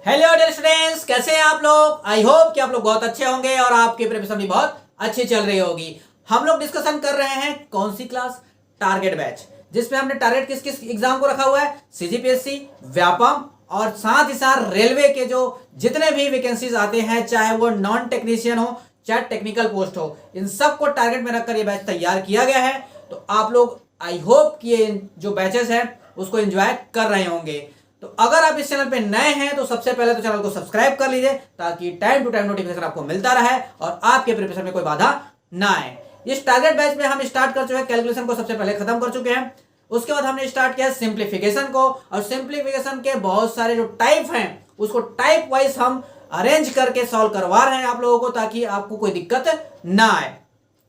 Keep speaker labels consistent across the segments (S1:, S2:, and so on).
S1: Hello dear students, कैसे हैं आप लोग। आई होप कि आप लोग बहुत अच्छे होंगे और आपकी प्रिपरेशन भी बहुत अच्छी चल रही होगी। हम लोग डिस्कशन कर रहे हैं कौन सी क्लास, टारगेट बैच, जिसमें हमने टारगेट किस किस एग्जाम को रखा हुआ है, सीजीपीएससी, व्यापम और साथ ही साथ रेलवे के जो जितने भी वैकेंसीज आते हैं, चाहे वो नॉन टेक्नीशियन हो चाहे टेक्निकल पोस्ट हो, इन सबको टारगेट में रखकर ये बैच तैयार किया गया है। तो आप लोग आई होप कि ये जो बैचेस हैं उसको एंजॉय कर रहे होंगे। तो अगर आप इस चैनल पे नए हैं तो सबसे पहले तो चैनल को सब्सक्राइब कर लीजिए ताकि टाइम टू टाइम नोटिफिकेशन आपको मिलता रहे और आपके प्रिपरेशन में कोई बाधा ना आए। इस टारगेट बैच में हम स्टार्ट कर चुके हैं, कैलकुलेशन को सबसे पहले खत्म कर चुके हैं। उसके बाद हमने स्टार्ट किया सिंप्लीफिकेशन को, और सिंप्लीफिकेशन के बहुत सारे जो टाइप हैं उसको टाइप वाइज हम अरेंज करके सॉल्व करवा रहे हैं आप लोगों को, ताकि आपको कोई दिक्कत ना आए।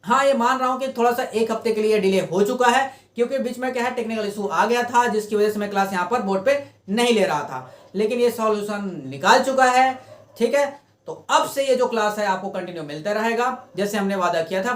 S1: हाँ, ये मान रहा हूं कि थोड़ा सा एक हफ्ते के लिए डिले हो चुका है, क्योंकि बीच में क्या है, टेक्निकल इशू आ गया था, जिसकी वजह से मैं क्लास यहाँ पर बोर्ड पे नहीं ले रहा था। लेकिन ये सॉल्यूशन निकाल चुका है, ठीक है। तो अब से ये जो क्लास है आपको कंटिन्यू मिलता रहेगा, जैसे हमने वादा किया था,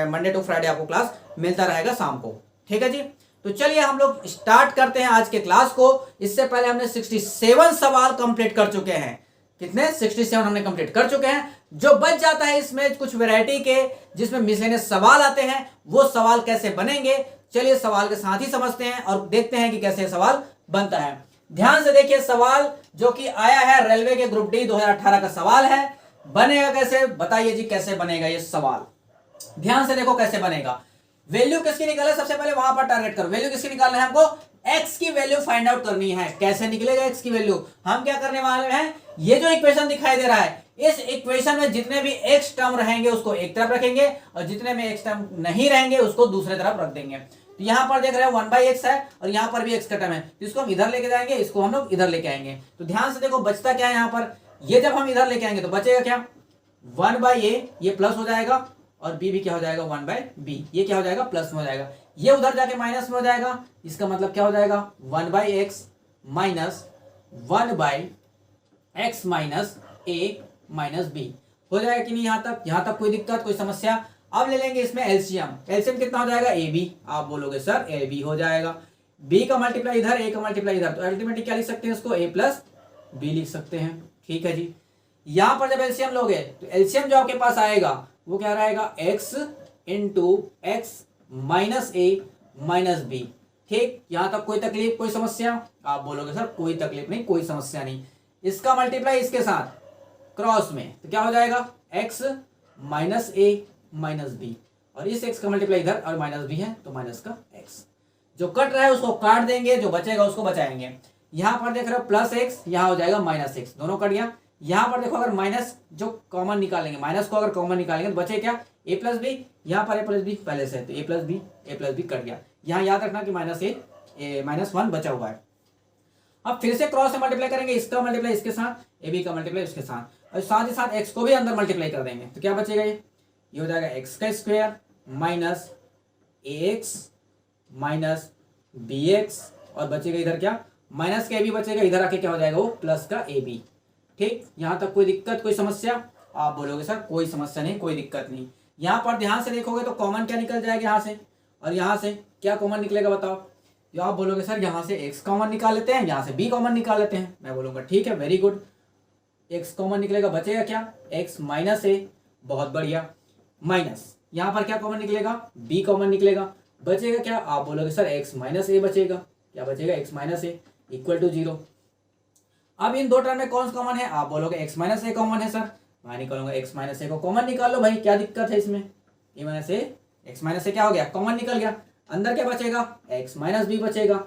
S1: मंडे टू फ्राइडे आपको क्लास मिलता रहेगा शाम को, ठीक है जी। तो चलिए हम लोग स्टार्ट करते हैं आज के क्लास को। इससे पहले हमने 67 सवाल कंप्लीट कर चुके हैं। कितने? 67 हमने कंप्लीट कर चुके हैं। जो बच जाता है इसमें कुछ वैरायटी के, जिसमें मिसलेनियस सवाल आते हैं, वो सवाल कैसे बनेंगे, चलिए सवाल के साथ ही समझते हैं और देखते हैं कि कैसे सवाल बनता है। ध्यान से देखिए, सवाल जो कि आया है रेलवे के ग्रुप डी 2018 का सवाल है। बनेगा कैसे, बताइए जी, कैसे बनेगा ये सवाल। ध्यान से देखो कैसे बनेगा। वैल्यू किसकी निकाले, सबसे पहले वहां पर टारगेट करो। वैल्यू किसकी निकालना है हमको? x की वैल्यू फाइंड आउट करनी है। कैसे निकलेगा x की वैल्यू? हम क्या करने वाले हैं, ये जो इक्वेशन दिखाई दे रहा है, इस इक्वेशन में जितने भी x टर्म रहेंगे उसको एक तरफ रखेंगे और जितने में x टर्म नहीं रहेंगे उसको दूसरे तरफ रख देंगे। तो यहां पर देख रहे हैं 1/x है और यहां पर भी x का टर्म है, इसको हम इधर लेके जाएंगे, इसको हम लोग इधर लेके आएंगे। तो ध्यान से देखो बचता क्या है यहाँ पर, ये जब हम इधर लेके आएंगे तो बचेगा क्या, 1/a, ये प्लस हो जाएगा, और b भी क्या हो जाएगा, 1/b, ये क्या हो जाएगा, प्लस में हो जाएगा। ये उधर जाके माइनस में हो जाएगा, इसका मतलब क्या हो जाएगा, 1/x minus 1/x minus a minus b हो जाएगा कि नहीं। यहां तक कोई दिक्कत, कोई समस्या? अब ले लेंगे इसमें एलसीएम। एलसीएम कितना हो जाएगा, ab। आप बोलोगे सर ab हो जाएगा, b का मल्टीप्लाई इधर, a का मल्टीप्लाई इधर, तो अल्टीमेटली क्या लिख सकते हैं इसको, a प्लस b लिख सकते हैं, ठीक है जी। यहां पर जब एलसीएम लोगे तो एलसीएम जो आपके पास आएगा वो क्या रहेगा, x इंटू एक्स माइनस ए माइनस बी। ठीक, यहां तक कोई तकलीफ, कोई समस्या? आप बोलोगे सर कोई तकलीफ नहीं, कोई समस्या नहीं। इसका मल्टीप्लाई इसके साथ क्रॉस में तो क्या हो जाएगा, x माइनस ए माइनस बी, और इस x का मल्टीप्लाई इधर और माइनस बी है तो माइनस का x। जो कट रहा है उसको काट देंगे, जो बचेगा उसको बचाएंगे। यहां पर देख रहे हो प्लस x, यहां हो जाएगा माइनस x, दोनों कट गया। यहां पर देखो अगर माइनस जो कॉमन निकालेंगे, माइनस को अगर कॉमन निकालेंगे तो बचे क्या, a प्लस बी। यहां पर a प्लस बी पहले से है तो a प्लस बी कट गया। यहां याद रखना कि माइनस 1 बचा हुआ है। अब फिर से क्रॉस से मल्टीप्लाई करेंगे, इसका मल्टीप्लाई इसके साथ, ए बी का मल्टीप्लाई उसके साथ, और साथ ही साथ एक्स को भी अंदर मल्टीप्लाई कर देंगे तो क्या बचेगा, ये हो जाएगा एक्स का स्क्वायर माइनस ए एक्स माइनस बी एक्स, और बचेगा इधर क्या, माइनस का ए बी बचेगा, इधर आके क्या हो जाएगा वो प्लस का ए बी। ठीक, यहां तक कोई दिक्कत, कोई समस्या? आप बोलोगे सर कोई समस्या नहीं, कोई दिक्कत नहीं। यहां पर ध्यान से देखोगे तो कॉमन क्या निकल जाएगा, यहां से और यहां से क्या कॉमन निकलेगा बताओ। तो आप बोलोगे सर यहां से x कॉमन निकाल लेते हैं, यहां से b कॉमन निकाल लेते हैं। मैं बोलूंगा ठीक है, वेरी गुड, x कॉमन निकलेगा, बचेगा क्या, x माइनस ए, बहुत बढ़िया, माइनस यहां पर क्या कॉमन निकलेगा, b कॉमन निकलेगा, बचेगा क्या, आप बोलोगे सर x माइनस ए बचेगा, क्या बचेगा, x minus A equal to 0। अब इन दो टर्म में कौन सा कॉमन है, आप बोलोगे x माइनस ए कॉमन है सर, मैं निकालूंगा x माइनस ए को कॉमन निकाल लो भाई, क्या दिक्कत है इसमें, ए माइनस ए, x माइनस ए क्या हो गया, कॉमन निकल गया, अंदर क्या बचेगा, x माइनस बी बचेगा,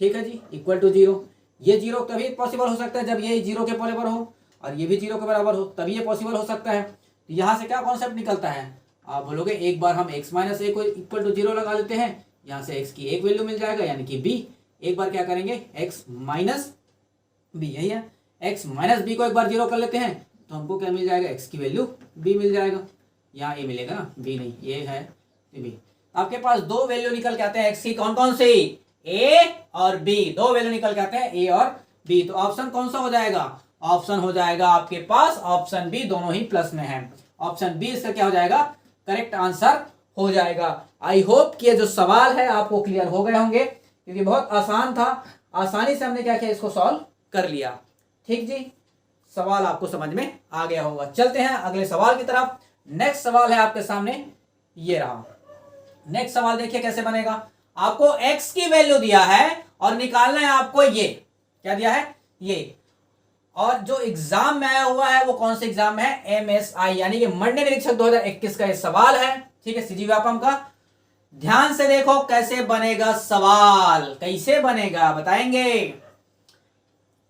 S1: ठीक है जी, इक्वल टू 0। ये 0 तभी पॉसिबल हो सकता है जब ये 0 के बराबर हो और ये भी 0 के बराबर हो, तभी ये पॉसिबल हो सकता है। तो यहाँ से क्या कॉन्सेप्ट निकलता है, आप बोलोगे एक बार हम x माइनस ए को इक्वल टू 0 लगा लेते हैं, यहाँ से x की एक वैल्यू मिल जाएगा यानी कि b। एक बार क्या करेंगे, x माइनस बी, यही है, x माइनस बी को एक बार 0 कर लेते हैं तो हमको क्या मिल जाएगा, x की वैल्यू b मिल जाएगा। यहाँ a मिलेगा ना, b नहीं, ये है b। आपके पास दो वैल्यू निकल के आते हैं x की, कौन कौन सी, a और b, दो वैल्यू निकल के आते हैं a और b। तो ऑप्शन कौन सा हो जाएगा, ऑप्शन हो जाएगा आपके पास ऑप्शन बी, दोनों ही प्लस में है। ऑप्शन बी इसका क्या हो जाएगा, करेक्ट आंसर हो जाएगा। आई होप कि ये जो सवाल है आपको क्लियर हो गए होंगे, क्योंकि बहुत आसान था, आसानी से हमने क्या किया, इसको सॉल्व कर लिया। ठीक जी, सवाल आपको समझ में आ गया होगा। चलते हैं अगले सवाल की तरफ। नेक्स्ट सवाल है आपके सामने, ये रहा। नेक्स्ट सवाल देखिए कैसे बनेगा। आपको x की वैल्यू दिया है और निकालना है आपको ये, क्या दिया है ये, और जो एग्जाम में आया हुआ है वो कौन से एग्जाम में है, MSI यानी कि मंडे निरीक्षक 2021 का ये सवाल है। ठीक है, सीजी व्यापम का। ध्यान से देखो कैसे बनेगा सवाल, कैसे बनेगा बताएंगे।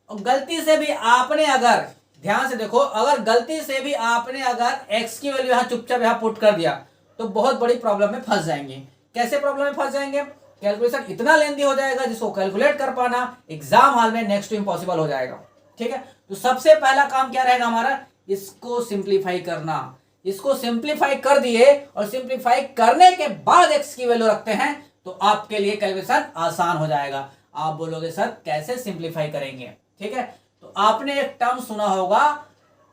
S1: और गलती से भी आपने अगर, ध्यान से देखो, अगर गलती से भी आपने अगर x की वैल्यू यहां चुपचाप यहां पुट कर दिया तो बहुत बड़ी प्रॉब्लम में फंस जाएंगे। कैसे प्रॉब्लम में फंस जाएंगे, कैलकुलेशन इतना लेंदी हो जाएगा जिसको कैलकुलेट कर पाना एग्जाम हॉल में नेक्स्ट टू इम्पॉसिबल हो जाएगा। ठीक है, तो सबसे पहला काम क्या रहेगा हमारा, इसको सिंप्लीफाई करना। इसको सिंप्लीफाई कर दिए और सिंप्लीफाई करने के बाद x की वैल्यू रखते हैं तो आपके लिए कैलकुलेशन आसान हो जाएगा। आप बोलोगे सर कैसे सिंप्लीफाई करेंगे। ठीक है, तो आपने एक टर्म सुना होगा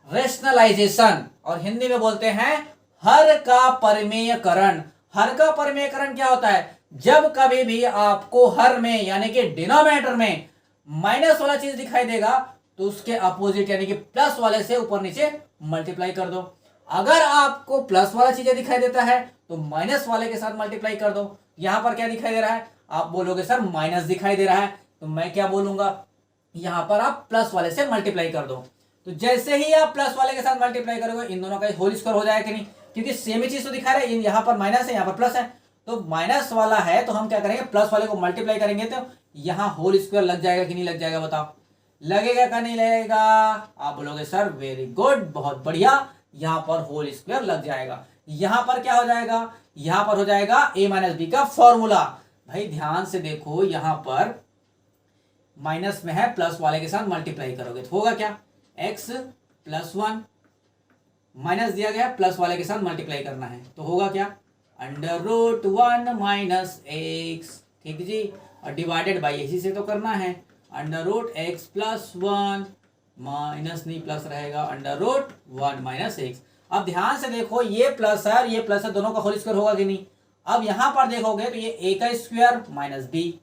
S1: रेशनलाइजेशन, और हिंदी में बोलते हैं हर का परिमेयकरण। हर का परिमेयकरण क्या होता है, जब कभी भी आपको हर में यानी कि डिनोमिनेटर में माइनस वाला चीज दिखाई देगा तो उसके अपोजिट यानी कि प्लस वाले से ऊपर नीचे मल्टीप्लाई कर दो। अगर आपको प्लस वाला चीजें दिखाई देता है तो माइनस वाले के साथ मल्टीप्लाई कर दो। यहां पर क्या दिखाई दे रहा है, आप बोलोगे सर माइनस दिखाई दे रहा है, तो मैं क्या बोलूंगा, यहां पर आप प्लस वाले से मल्टीप्लाई कर दो। तो जैसे ही आप प्लस वाले के साथ मल्टीप्लाई करोगे इन दोनों का होल स्क्वायर हो जाएगा कि नहीं, क्योंकि सेम ही चीज तो दिखा रहा है, यहाँ पर माइनस है यहाँ पर प्लस है, तो माइनस वाला है तो हम क्या करेंगे प्लस वाले को मल्टीप्लाई करेंगे तो यहाँ होल स्क्वायर लग जाएगा कि नहीं लग जाएगा, बताओ लगेगा का नहीं लगेगा। आप बोलोगे सर वेरी गुड, बहुत बढ़िया, यहाँ पर होल स्क्वायर लग जाएगा। यहाँ पर क्या हो जाएगा, यहाँ पर हो जाएगा a माइनस बी का फॉर्मूला। भाई ध्यान से देखो, यहाँ पर माइनस में है, प्लस वाले के साथ मल्टीप्लाई करोगे तो होगा क्या, x प्लस 1, माइनस दिया गया प्लस वाले के साथ मल्टीप्लाई करना है तो होगा क्या, अंडर रूट 1 माइनस एक्स। ठीक जी, और डिवाइडेड बाई इसी से तो करना है, under root X plus 1 minus नहीं प्लस रहेगा अंडर रूट 1 माइनस एक्स। अब ध्यान से देखो ये प्लस है और ये प्लस है, दोनों का होल स्क्वायर होगा कि नहीं। अब यहां पर देखोगे तो ये a का square minus B,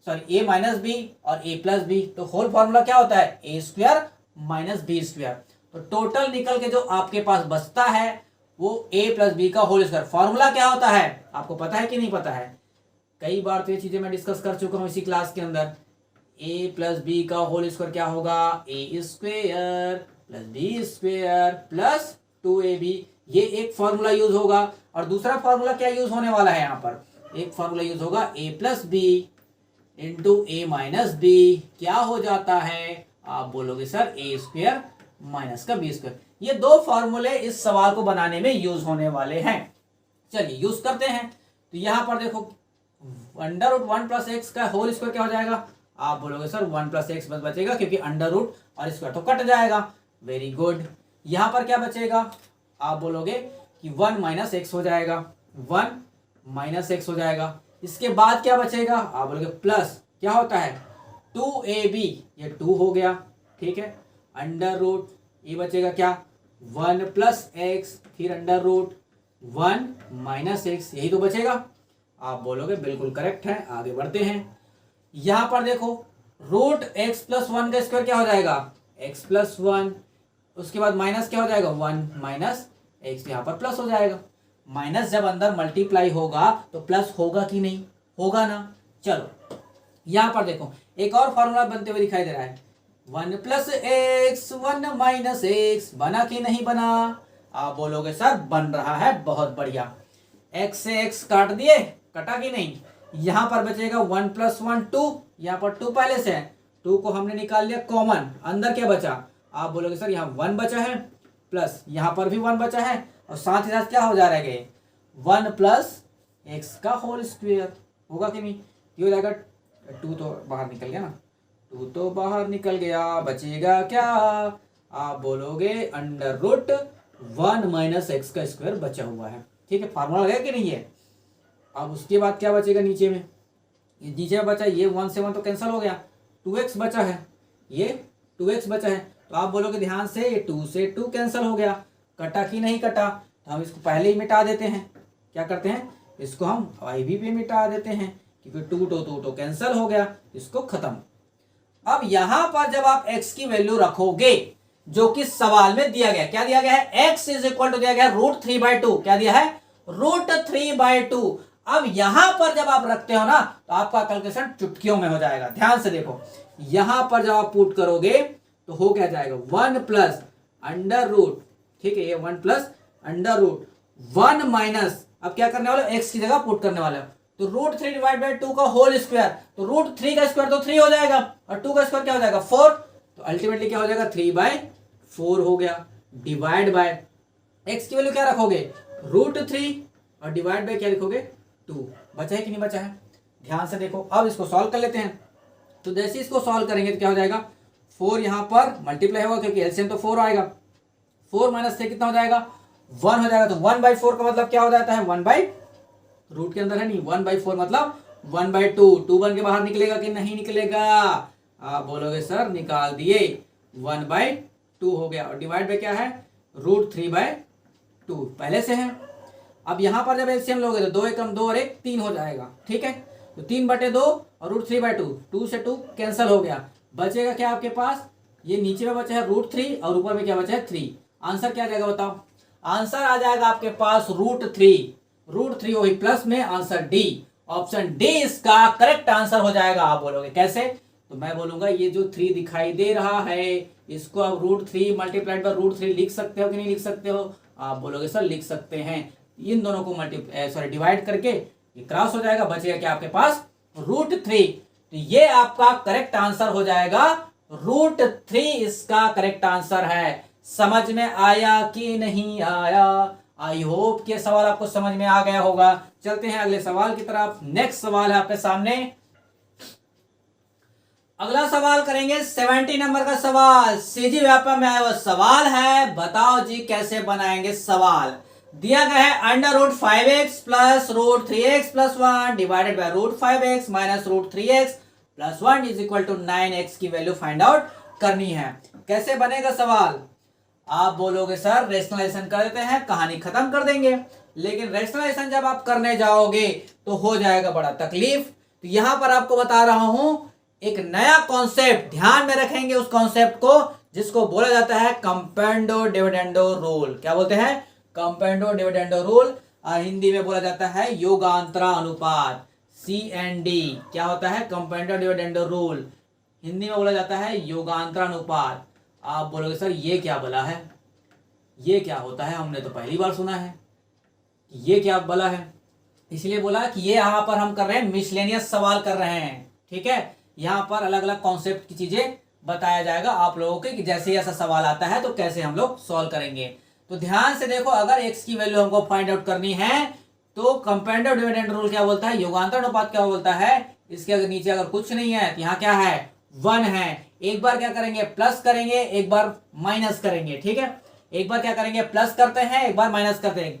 S1: sorry a minus B और a प्लस बी, तो होल फॉर्मूला क्या होता है a square minus B square. तो टोटल निकल के जो आपके पास बचता है वो a प्लस बी का होल स्क्वायर। फॉर्मूला क्या होता है आपको पता है कि नहीं पता है, कई बार तो ये चीजें मैं डिस्कस कर चुका हूं इसी क्लास के अंदर। a प्लस बी का होल स्क्वायर क्या होगा, a square plus B square plus 2ab। ये एक फॉर्मूला यूज होगा, और दूसरा फॉर्मूला क्या यूज होने वाला है, यहाँ पर एक फॉर्मूला यूज होगा a plus B into A minus B. क्या हो जाता है, आप बोलोगे सर a स्क्वायर माइनस का बी स्क्वायर। ये दो फॉर्मूले इस सवाल को बनाने में यूज होने वाले हैं। चलिए यूज करते हैं। तो यहां पर देखो अंडर रूट 1 प्लस एक्स का होल स्क्वायर क्या हो जाएगा, आप बोलोगे सर 1 प्लस एक्स बस बचेगा क्योंकि अंडर रूट और स्क्वायर तो कट जाएगा। वेरी गुड, यहां पर क्या बचेगा, आप बोलोगे कि 1 माइनस एक्स हो जाएगा, 1 माइनस एक्स हो जाएगा। इसके बाद क्या बचेगा, आप बोलोगे प्लस क्या होता है 2ab, ये 2 हो गया। ठीक है, अंडर रूट ये बचेगा क्या 1 प्लस एक्स, फिर अंडर रूट 1 माइनस एक्स, यही तो बचेगा। आप बोलोगे बिल्कुल करेक्ट है, आगे बढ़ते हैं। यहां पर देखो रूट एक्स प्लस 1 का स्क्वायर क्या हो जाएगा एक्स प्लस 1, उसके बाद माइनस क्या हो जाएगा 1 माइनस एक्स, यहाँ पर प्लस हो जाएगा। माइनस जब अंदर मल्टीप्लाई होगा तो प्लस होगा कि नहीं, होगा ना। चलो यहां पर देखो एक और फॉर्मूला बनते हुए दिखाई दे रहा है, 1 प्लस एक्स 1 माइनस एक्स, बना कि नहीं बना, आप बोलोगे सर बन रहा है, बहुत बढ़िया। एक्स से एक्स काट दिए, कटा कि नहीं। यहां पर बचेगा 1 प्लस 1 2, यहाँ पर 2 पहले से है, 2 को हमने निकाल लिया कॉमन, अंदर क्या बचा, आप बोलोगे सर यहाँ 1 बचा है, प्लस यहाँ पर भी 1 बचा है, और साथ ही साथ क्या हो जा रहा है 1 प्लस एक्स का होल स्क्वायर, होगा कि नहीं। ये हो जाएगा 2 तो बाहर निकल गया ना, 2 तो बाहर निकल गया, बचेगा क्या, आप बोलोगे अंडर रूट 1 माइनस एक्स का स्क्वायर बचा हुआ है। ठीक है, फार्मूला लगा कि नहीं है। अब उसके बाद क्या बचेगा नीचे में, ये नीचे में बचा, ये 1 से 1 तो कैंसिल हो गया, 2x बचा है, ये 2x बचा है। तो आप बोलोगे ध्यान से ये 2 से 2 कैंसिल हो गया, कटा कि नहीं कटा, तो हम इसको पहले ही मिटा देते हैं। क्या करते हैं, इसको हम IV पे मिटा देते हैं क्योंकि 2 तो कैंसिल हो गया, इसको खत्म। अब यहां पर जब आप x की वैल्यू रखोगे, जो कि सवाल में दिया गया। क्या दिया गया है? x इज इक्वल टू दिया गया √3/2। क्या दिया है? √3/2। अब यहां पर जब आप रखते हो ना तो आपका कैलकुलेशन चुटकियों में हो जाएगा। ध्यान से देखो, यहां पर जब आप पुट करोगे तो हो क्या जाएगा? 1 प्लस अंडर रूट, ठीक है, ये 1 प्लस अंडर रूट 1 माइनस, अब क्या करने वाले हो? x की जगह पुट करने वाले हो, तो √3/2 का होल स्क्वायर, तो √3 का स्क्वायर तो 3 हो जाएगा और 2 का स्क्वायर क्या हो जाएगा? 4। तो अल्टीमेटली क्या हो जाएगा? 3/4 हो गया। डिवाइड बाय x की वैल्यू क्या रखोगे? √3 और डिवाइड बाय क्या लिखोगे? 2। बचा है कि नहीं बचा है? ध्यान से देखो, अब इसको सॉल्व कर लेते हैं। तो जैसे इसको सॉल्व करेंगे तो क्या हो जाएगा? 4 यहां पर मल्टीप्लाई होगा क्योंकि एलसीएम तो 4 आएगा। 4 माइनस 3 कितना हो जाएगा? 1 हो जाएगा। तो 1/4 का मतलब क्या हो जाता है? 1 बाई रूट के अंदर है नहीं, 1/4 मतलब 1/2। 2 बन के बाहर निकलेगा कि नहीं निकलेगा? आप बोलोगे सर निकाल दिए, 1/2 हो गया। और डिवाइड बाय क्या है? √3/2 पहले से है। अब यहां पर जब एलसीएम लोगे तो 2 एकम 2 और 1 3 हो जाएगा, ठीक है। तो 3/2 और √3/2, 2 से 2 कैंसिल हो गया। बचेगा क्या आपके पास? ये नीचे में बचा है √3 और ऊपर में क्या बचा है? 3। आंसर क्या आ जाएगा बताओ? आंसर आ जाएगा आपके पास √3 वही प्लस में, आंसर डी, ऑप्शन डी इसका करेक्ट आंसर हो जाएगा। आप बोलोगे कैसे? तो मैं बोलूंगा ये जो 3 दिखाई दे रहा है इसको आप √3 मल्टीप्लाइड बाय √3 लिख सकते हो कि नहीं लिख सकते हो? आप बोलोगे सर लिख सकते हैं। इन दोनों को डिवाइड करके ये क्रॉस हो जाएगा, बचेगा क्या आपके पास? √3। तो ये आपका करेक्ट आंसर हो जाएगा, √3 इसका करेक्ट आंसर है। समझ में आया कि नहीं आया? आई होप कि सवाल आपको समझ में आ गया होगा। चलते हैं अगले सवाल की तरफ। नेक्स्ट सवाल है आपके सामने। अगला सवाल करेंगे 70 नंबर का सवाल। सीजी व्यापक में आया हुआ सवाल है। बताओ जी कैसे बनाएंगे सवाल। दिया गया है √5x plus √3x plus 1 divided by √5x minus √3x plus 1 is equal to 9x की वैल्यू फाइंड आउट करनी है। कैसे बनेगा सवाल? आप बोलोगे सर रेशनलाइजेशन कर देते हैं, कहानी खत्म कर देंगे। लेकिन रेशनलाइजेशन जब आप करने जाओगे तो हो जाएगा बड़ा तकलीफ। तो यहां पर आपको बता रहा हूं एक नया कॉन्सेप्ट, ध्यान में रखेंगे उस कॉन्सेप्ट को जिसको बोला जाता है कंपाउंडो डिविडेंडो रूल। क्या बोलते हैं? कंपाउंडो डिविडेंडो रूल। हिंदी में बोला जाता है योगांतरा अनुपात, CND। क्या होता है? कंपाउंडो डिविडेंडो रूल। हिंदी में बोला जाता है योगांतरा अनुपात। आप बोलोगे सर ये क्या बोला है, ये क्या होता है? हमने तो पहली बार सुना है कि ये क्या बोला है। इसलिए बोला कि ये यहां पर हम कर रहे हैं मिसलेनियस सवाल कर रहे हैं, ठीक है। यहां पर अलग अलग कॉन्सेप्ट की चीजें बताया जाएगा आप लोगों के कि जैसे ही ऐसा सवाल आता है तो कैसे हम लोग सॉल्व करेंगे। तो ध्यान से देखो, अगर x की वैल्यू हमको फाइंड आउट करनी है तो कंपाउंड डिविडेंड रूल क्या बोलता है? योगांतर अनुपात क्या बोलता है? इसके अगर नीचे अगर कुछ नहीं है तो यहाँ क्या है? 1 है। एक बार क्या करेंगे? प्लस करेंगे, एक बार माइनस करेंगे, ठीक है। एक बार क्या करेंगे? प्लस करते हैं, एक बार माइनस करते हैं।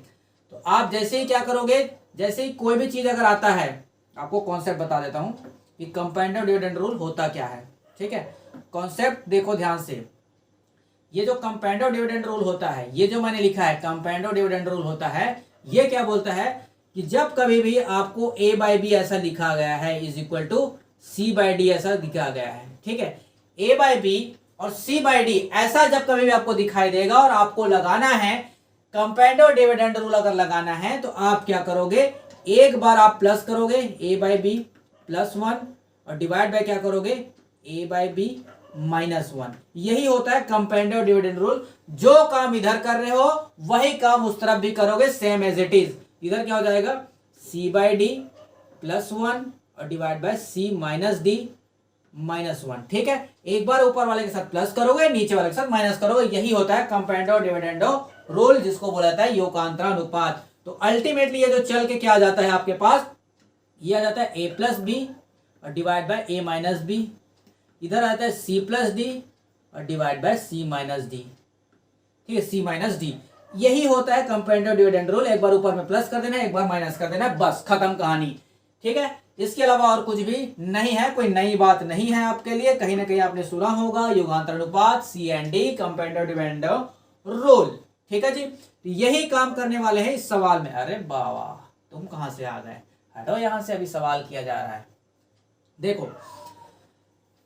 S1: तो आप जैसे ही क्या करोगे, जैसे ही कोई भी चीज अगर आता है, आपको कॉन्सेप्ट बता देता हूं कि कंपाउंड डिविडेंड रूल होता क्या है, ठीक है। कॉन्सेप्ट देखो ध्यान से। ये जो कंपाउंड डिविडेंड रूल होता है, ये जो मैंने लिखा है कंपाउंड डिविडेंड रूल होता है, ये क्या बोलता है कि जब कभी भी आपको a/b ऐसा लिखा गया है इज इक्वल टू c/d ऐसा लिखा गया है, ठीक है। a/b और c/d ऐसा जब कभी भी आपको दिखाई देगा और आपको लगाना है कंपाउंड डिविडेंड रूल, अगर लगाना है तो आप क्या करोगे? एक बार आप प्लस करोगे a/b प्लस 1 और डिवाइड बाय क्या करोगे? a/b minus 1। यही होता है कंपाउंड डिविडेंड रूल। जो काम इधर कर रहे हो वही काम उस तरफ भी करोगे, सेम एज इट इज। इधर क्या हो जाएगा? c/d प्लस 1 और divide by c minus d minus 1, ठीक है। एक बार ऊपर वाले के साथ प्लस करोगे, नीचे वाले के साथ माइनस करोगे। यही होता है कंपाउंड डिविडेंड रूल, जिसको बोला जाता है योगांतरा अनुपात। तो अल्टीमेटली ये जो चल के क्या आ जाता है आपके पास, ये आ जाता है a प्लस बी और divide by a minus B. इधर आता है c प्लस डी और divide by c minus D, ठीक है, c माइनस डी। यही होता है कंपाउंड डिविडेंड रूल। एक बार ऊपर में प्लस कर देना है, एक बार माइनस कर देना है, बस खत्म कहानी, ठीक है। इसके अलावा और कुछ भी नहीं है, कोई नई बात नहीं है आपके लिए। कहीं ना कहीं आपने सुना होगा योगांतर अनुपात, CND, कंपाउंड डिविडेंड रूल, ठीक है जी। तो यही काम करने वाले हैं इस सवाल में। अरे बाबा तुम कहां से आ गए? हटो यहां से, अभी सवाल किया जा रहा है। देखो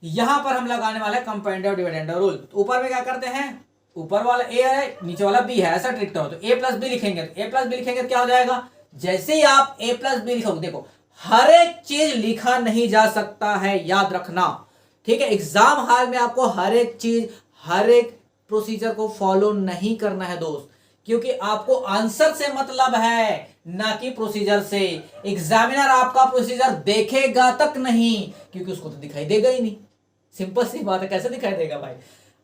S1: यहां पर हम लगाने वाले कंपाउंड डिविडेंड रूल। ऊपर में क्या करते हैं? ऊपर वाला ए है, नीचे वाला बी है, ऐसा ट्रीट करो। तो ए प्लस बी लिखेंगे, तो ए प्लस बी लिखेंगे तो क्या हो जाएगा, जैसे ही आप ए प्लस बी लिखोगे, देखो हर एक चीज लिखा नहीं जा सकता है, याद रखना, ठीक है। एग्जाम हॉल में आपको हर एक चीज, हर एक प्रोसीजर को फॉलो नहीं करना है दोस्त, क्योंकि आपको आंसर से मतलब है, ना कि प्रोसीजर से। एग्जामिनर आपका प्रोसीजर देखेगा तक नहीं, क्योंकि उसको तो दिखाई देगा ही नहीं। सिंपल सी बात है, कैसे दिखाई देगा भाई,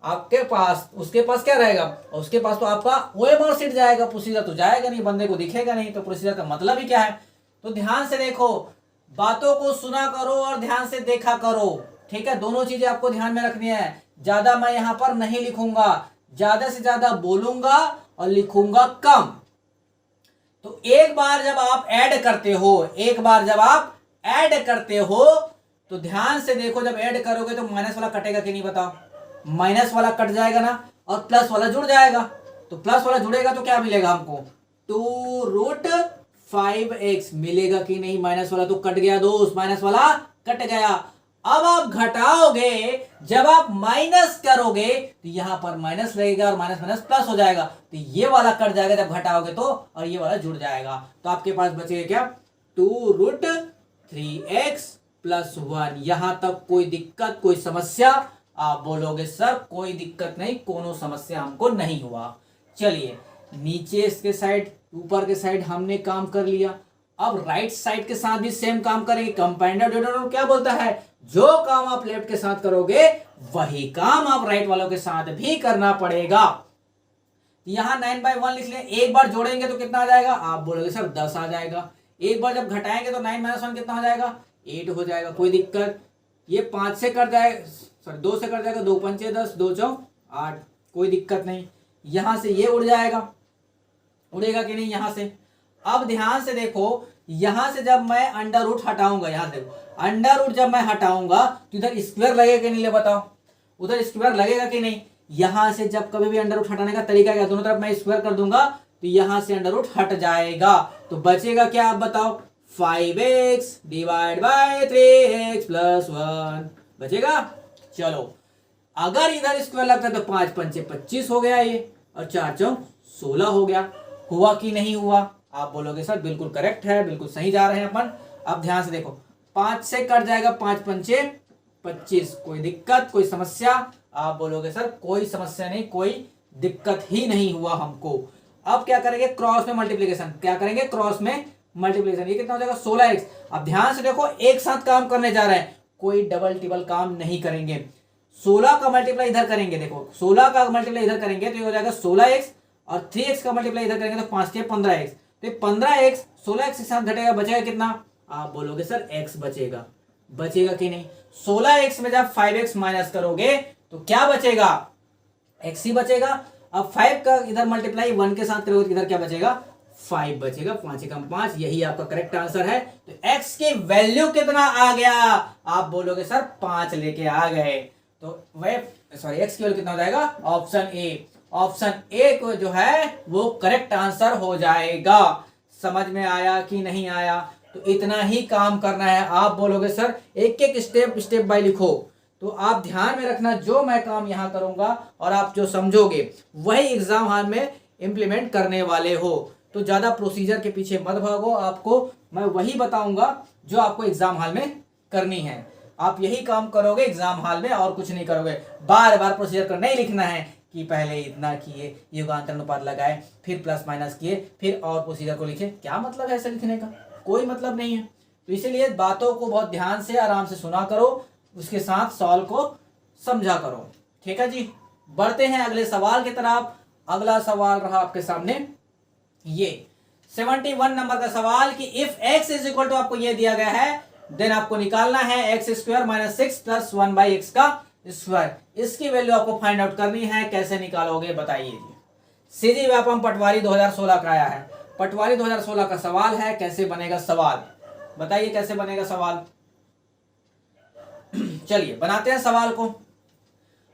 S1: आपके पास, उसके पास क्या रहेगा, उसके पास तो आपका ओएमआर सीट जाएगा, प्रोसीजर तो जाएगा नहीं, बंदे को दिखेगा नहीं, तो प्रोसीजर का मतलब ही क्या है। तो ध्यान से देखो, बातों को सुना करो और ध्यान से देखा करो, ठीक है। दोनों चीजें आपको ध्यान में रखनी है। ज्यादा मैं यहां पर नहीं लिखूंगा, ज्यादा से ज्यादा बोलूंगा और लिखूंगा कम। तो एक बार जब आप ऐड करते हो, एक बार जब आप ऐड करते हो, तो ध्यान से देखो, जब ऐड करोगे तो माइनस वाला कटेगा कि नहीं बताओ, माइनस वाला कट जाएगा ना, और प्लस वाला जुड़ जाएगा। तो प्लस वाला जुड़ेगा तो क्या मिलेगा हमको, 2√5x मिलेगा कि नहीं। माइनस वाला तो कट गया दोस्त, माइनस वाला कट गया। अब आप घटाओगे, जब आप माइनस करोगे तो यहां पर माइनस लगेगा और माइनस माइनस प्लस हो जाएगा, तो ये वाला कट जाएगा जब घटाओगे तो, और ये वाला जुड़ जाएगा। तो आपके पास बचेगा क्या, 2√3x + 1। यहां तक कोई दिक्कत, कोई समस्या? आप बोलोगे सर कोई दिक्कत नहीं, कोनो समस्या हमको नहीं हुआ। चलिए, नीचे इसके साइड, ऊपर के साइड हमने काम कर लिया। अब राइट साइड के साथ भी सेम काम करेंगे। कंपाउंडर डिनोमिनेटर क्या बोलता है, जो काम आप लेफ्ट के साथ करोगे वही काम आप राइट वालों के साथ भी करना पड़ेगा। यहां 9/1 लिख लें, एक बार जोड़ेंगे तो कितना आ जाएगा, आप बोलोगे सर 10 आ जाएगा। एक बार जब घटाएंगे तो 9 - 1 कितना हो जाएगा, 8 हो जाएगा, कोई दिक्कत। ये 5 से कट जाएगा, सॉरी 2 से कट जाएगा, 2 × 5 = 10, 2 × 4 = 8, कोई दिक्कत नहीं। यहां से ये उड़ जाएगा, उड़ेगा कि नहीं यहां से। अब ध्यान से देखो, यहां से जब मैं अंडर रूट हटाऊंगा, यहां से अंडर रूट जब मैं हटाऊंगा तो इधर स्क्वायर लगेगा कि नहीं, ले बताओ, उधर स्क्वायर लगेगा कि नहीं। यहां से जब कभी भी अंडर रूट हटाने का तरीका क्या, दोनों तरफ मैं स्क्वायर कर दूंगा तो यहां से अंडर रूट हट जाएगा, तो बचेगा क्या आप बताओ, 5x / 3x + 1 बचेगा। चलो, अगर इधर स्क्वायर लगता है तो 5 × 5 = 25 हो गया ये, और 4 × 4 = 16 हो गया। हुआ कि नहीं हुआ, आप बोलोगे सर बिल्कुल करेक्ट है, बिल्कुल सही जा रहे हैं अपन। अब ध्यान से देखो, 5 से कट जाएगा, 5 × 5 = 25, कोई दिक्कत, कोई समस्या? आप बोलोगे सर कोई समस्या नहीं, कोई दिक्कत ही नहीं हुआ हमको। अब क्या करेंगे, क्रॉस में मल्टीप्लीकेशन। क्या करेंगे, क्रॉस में मल्टीप्लीकेशन। ये कितना हो जाएगा, 16x। अब ध्यान से देखो, एक साथ काम करने जा रहे हैं, कोई डबल टिबल काम नहीं करेंगे। 16 का मल्टीप्लाई इधर करेंगे, देखो 16 का मल्टीप्लाई इधर करेंगे तो ये हो जाएगा 16x, और 3x का मल्टीप्लाई इधर करेंगे तो 5 × 15x, तो 15x 16x के साथ घटेगा, बचेगा कितना, आप बोलोगे सर x बचेगा। बचेगा कि नहीं, 16x में जब 5x माइनस करोगे तो क्या बचेगा, x ही बचेगा। अब 5 का इधर मल्टीप्लाई 1 के साथ करोगे तो इधर क्या बचेगा, 5 बचेगा। 5 × 5, यही आपका करेक्ट आंसर है। तो x की वैल्यू कितना आ गया, आप बोलोगे सर 5 लेके आ गए। तो वह सॉरी x की वैल्यू कितना हो जाएगा, ऑप्शन ए। ऑप्शन ए को जो है वो करेक्ट आंसर हो जाएगा। समझ में आया कि नहीं आया, तो इतना ही काम करना है। आप बोलोगे सर एक एक स्टेप बाय लिखो, तो आप ध्यान में रखना, जो मैं काम यहां करूंगा और आप जो समझोगे वही एग्जाम हॉल में इंप्लीमेंट करने वाले हो। तो ज्यादा प्रोसीजर के पीछे मत भागो, आपको मैं वही बताऊंगा जो आपको एग्जाम हॉल में करनी है। आप यही काम करोगे एग्जाम हॉल में, और कुछ नहीं करोगे। बार बार प्रोसीजर को नहीं लिखना है कि पहले इतना किए, युगांतर अनुपात लगाए, फिर प्लस माइनस किए, फिर और प्रोसीजर को लिखे। क्या मतलब है ऐसे लिखने का, कोई मतलब नहीं है। तो इसीलिए बातों को बहुत ध्यान से, आराम से सुना करो, उसके साथ सॉल्व को समझा करो। ठीक है जी, बढ़ते हैं अगले सवाल की तरफ। अगला सवाल रहा आपके सामने ये 71 नंबर का सवाल कि इफ x = आपको ये दिया गया है, देन आपको निकालना है x² - 6 + 1/x का स्क्वायर। इसकी वैल्यू आपको फाइंड आउट करनी है। कैसे निकालोगे बताइए जी। सीधी व्यापम पटवारी 2016 का आया है, पटवारी 2016 का सवाल है। कैसे बनेगा सवाल, बताइए कैसे बनेगा सवाल। चलिए बनाते हैं सवाल को।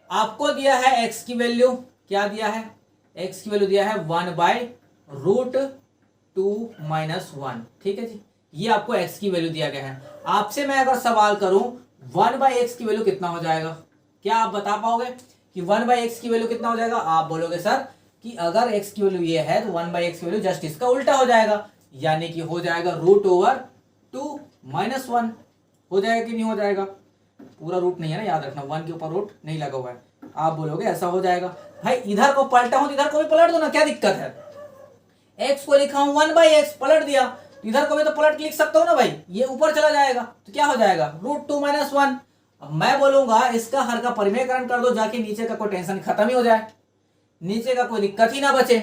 S1: आपको दिया है x की वैल्यू, क्या दिया है, x की वैल्यू दिया है 1/√2 - 1। ठीक है जी, ये आपको x की वैल्यू दिया गया है। आपसे मैं अगर सवाल करूं 1/x की वैल्यू कितना हो जाएगा, क्या आप बता पाओगे। कि 1/x की वैल्यू कितना हो जाएगा? आप बोलोगे सर कि अगर x की वैल्यू ये है तो 1/x की वैल्यू जस्ट इसका उल्टा हो जाएगा, यानी कि हो जाएगा √2 - 1 हो जाएगा कि नहीं हो जाएगा? पूरा रूट नहीं है ना, याद रखना 1 के ऊपर रूट नहीं लगा हुआ है। आप बोलोगे ऐसा हो जाएगा। भाई इधर को पलटा हूं तो इधर को भी पलट दो ना, क्या दिक्कत है? x को लिखा हूं 1/x, पलट दिया, इधर को भी तो पलट के लिख सकता हूं ना भाई, ये ऊपर चला जाएगा तो क्या हो जाएगा? √2 - 1। अब मैं बोलूंगा इसका हर का परिमेयकरण कर दो जाके, नीचे का कोई टेंशन खत्म ही हो जाए, नीचे का कोई दिक्कत ही ना बचे।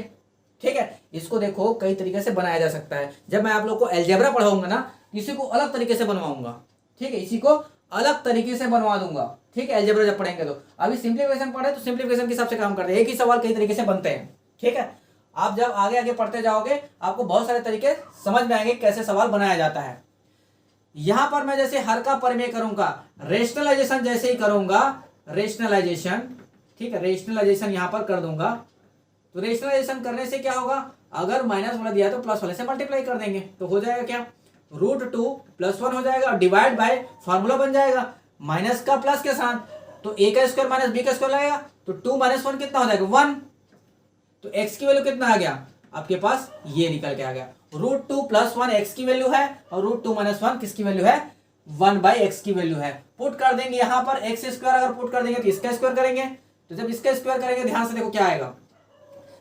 S1: ठीक है, इसको देखो कई तरीके से बनाया जा सकता है। जब मैं आप लोग को अलजेब्रा पढ़ाऊंगा ना, इसी को अलग तरीके से बनवाऊंगा। ठीक है, इसी को अलग तरीके से बनवा दूंगा। ठीक है, अलजेब्रा जब पढ़ेंगे तो अभी सिंप्लीफिकेशन पढ़े तो सिंप्लीफिकेशन के हिसाब से काम करते हैं, एक ही सवाल कई तरीके से बनते हैं। ठीक है, आप जब आगे आगे पढ़ते जाओगे आपको बहुत सारे तरीके समझ में आएंगे कैसे सवाल बनाया जाता है। यहां पर मैं जैसे हर का परिमेय करूंगा, रेशनलाइजेशन जैसे ही करूंगा, रेशनलाइजेशन, ठीक है, रेशनलाइजेशन यहां पर कर दूंगा। तो रेशनलाइजेशन करने से क्या होगा? अगर माइनस वाला दिया तो प्लस वाले से मल्टीप्लाई कर देंगे तो हो जाएगा क्या? √2 + 1 हो जाएगा, डिवाइड बाय फॉर्मूला बन जाएगा माइनस का प्लस के साथ, तो a का स्क्वायर माइनस b का स्क्वायर लगेगा तो 2 - 1 कितना हो जाएगा? 1। तो x की वैल्यू कितना आ गया आपके पास? ये निकल के आ गया। √2 + 1 x की वैल्यू है और √2 - 1 किसकी वैल्यू है? 1/x की वैल्यू है। पुट कर देंगे यहां पर x स्क्वायर, अगर पुट कर देंगे तो इसका स्क्वायर करेंगे, तो जब इसका स्क्वायर करेंगे ध्यान से देखो क्या आएगा,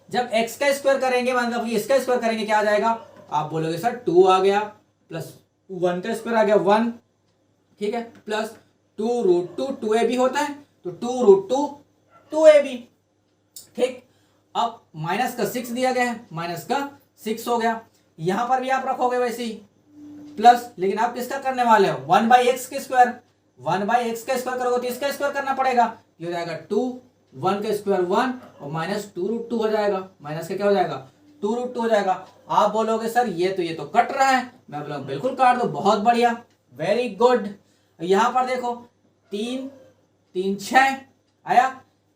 S1: जब x का स्क्वायर करेंगे मतलब इसका स्क्वायर करेंगे क्या आ जाएगा? आप बोलोगे सर 2 आ गया, प्लस 1 का स्क्वायर आ गया 1, ठीक है, प्लस 2√2 2ab होता है तो 2√2 2ab। ठीक, अब माइनस का 6 दिया गया है, माइनस का 6 हो गया। यहां पर भी आप रखोगे वैसे ही प्लस, लेकिन आप किसका करने वाले हो? 1/x के स्क्वायर, 1/x का स्क्वायर करोगे तो इसका स्क्वायर करना पड़ेगा, ये हो जाएगा 2, 1 का स्क्वायर 1 और माइनस 2√2 हो जाएगा, माइनस का क्या हो जाएगा? 2√2 हो जाएगा। आप बोलोगे सर ये तो कट रहा है, मैं बोलूंगा बिल्कुल काट दो, बहुत बढ़िया, वेरी गुड। यहां पर देखो 3 3 6 आया,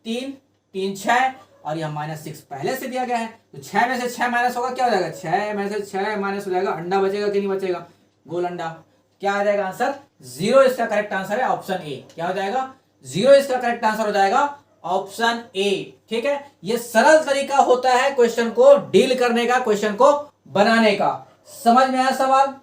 S1: 3 3 6 और यह -6 पहले से दिया गया है तो 6 में से 6 माइनस होगा, क्या हो जाएगा? 6 में से 6 माइनस हो जाएगा, अंडा बचेगा कि नहीं बचेगा? गोल अंडा। क्या आ जाएगा आंसर? 0 इसका करेक्ट आंसर है, ऑप्शन ए। क्या हो जाएगा? 0 इसका करेक्ट आंसर हो जाएगा, ऑप्शन ए। ठीक है, ये सरल तरीका होता है क्वेश्चन को डील करने का, क्वेश्चन को बनाने का। समझ में आया सवाल?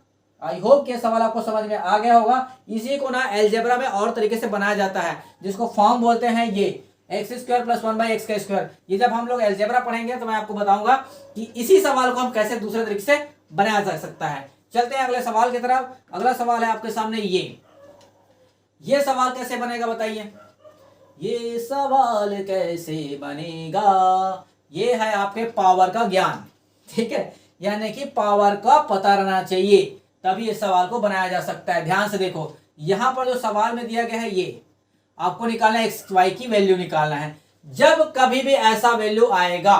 S1: आई होप कि सवाल आपको समझ में आ गया होगा। इसी को ना अलजेब्रा में और तरीके से बनाया जाता है, जिसको फॉर्म बोलते हैं ये x² + 1/x का स्क्वायर। ये जब हम लोग अलजेब्रा पढ़ेंगे तो मैं आपको बताऊंगा कि इसी सवाल को हम कैसे दूसरे तरीके से बनाया जा सकता है। चलते हैं अगले सवाल की तरफ। अगला सवाल है आपके सामने ये सवाल कैसे बनेगा बताइए? ये सवाल कैसे बनेगा? ये है आपके पावर का ज्ञान। ठीक है, यानी कि पावर का पता रहना चाहिए, तभी इस सवाल को बनाया जा सकता है। ध्यान से देखो, यहां पर जो सवाल में दिया गया है ये आपको निकालना है, xy की वैल्यू निकालना है। जब कभी भी ऐसा वैल्यू आएगा,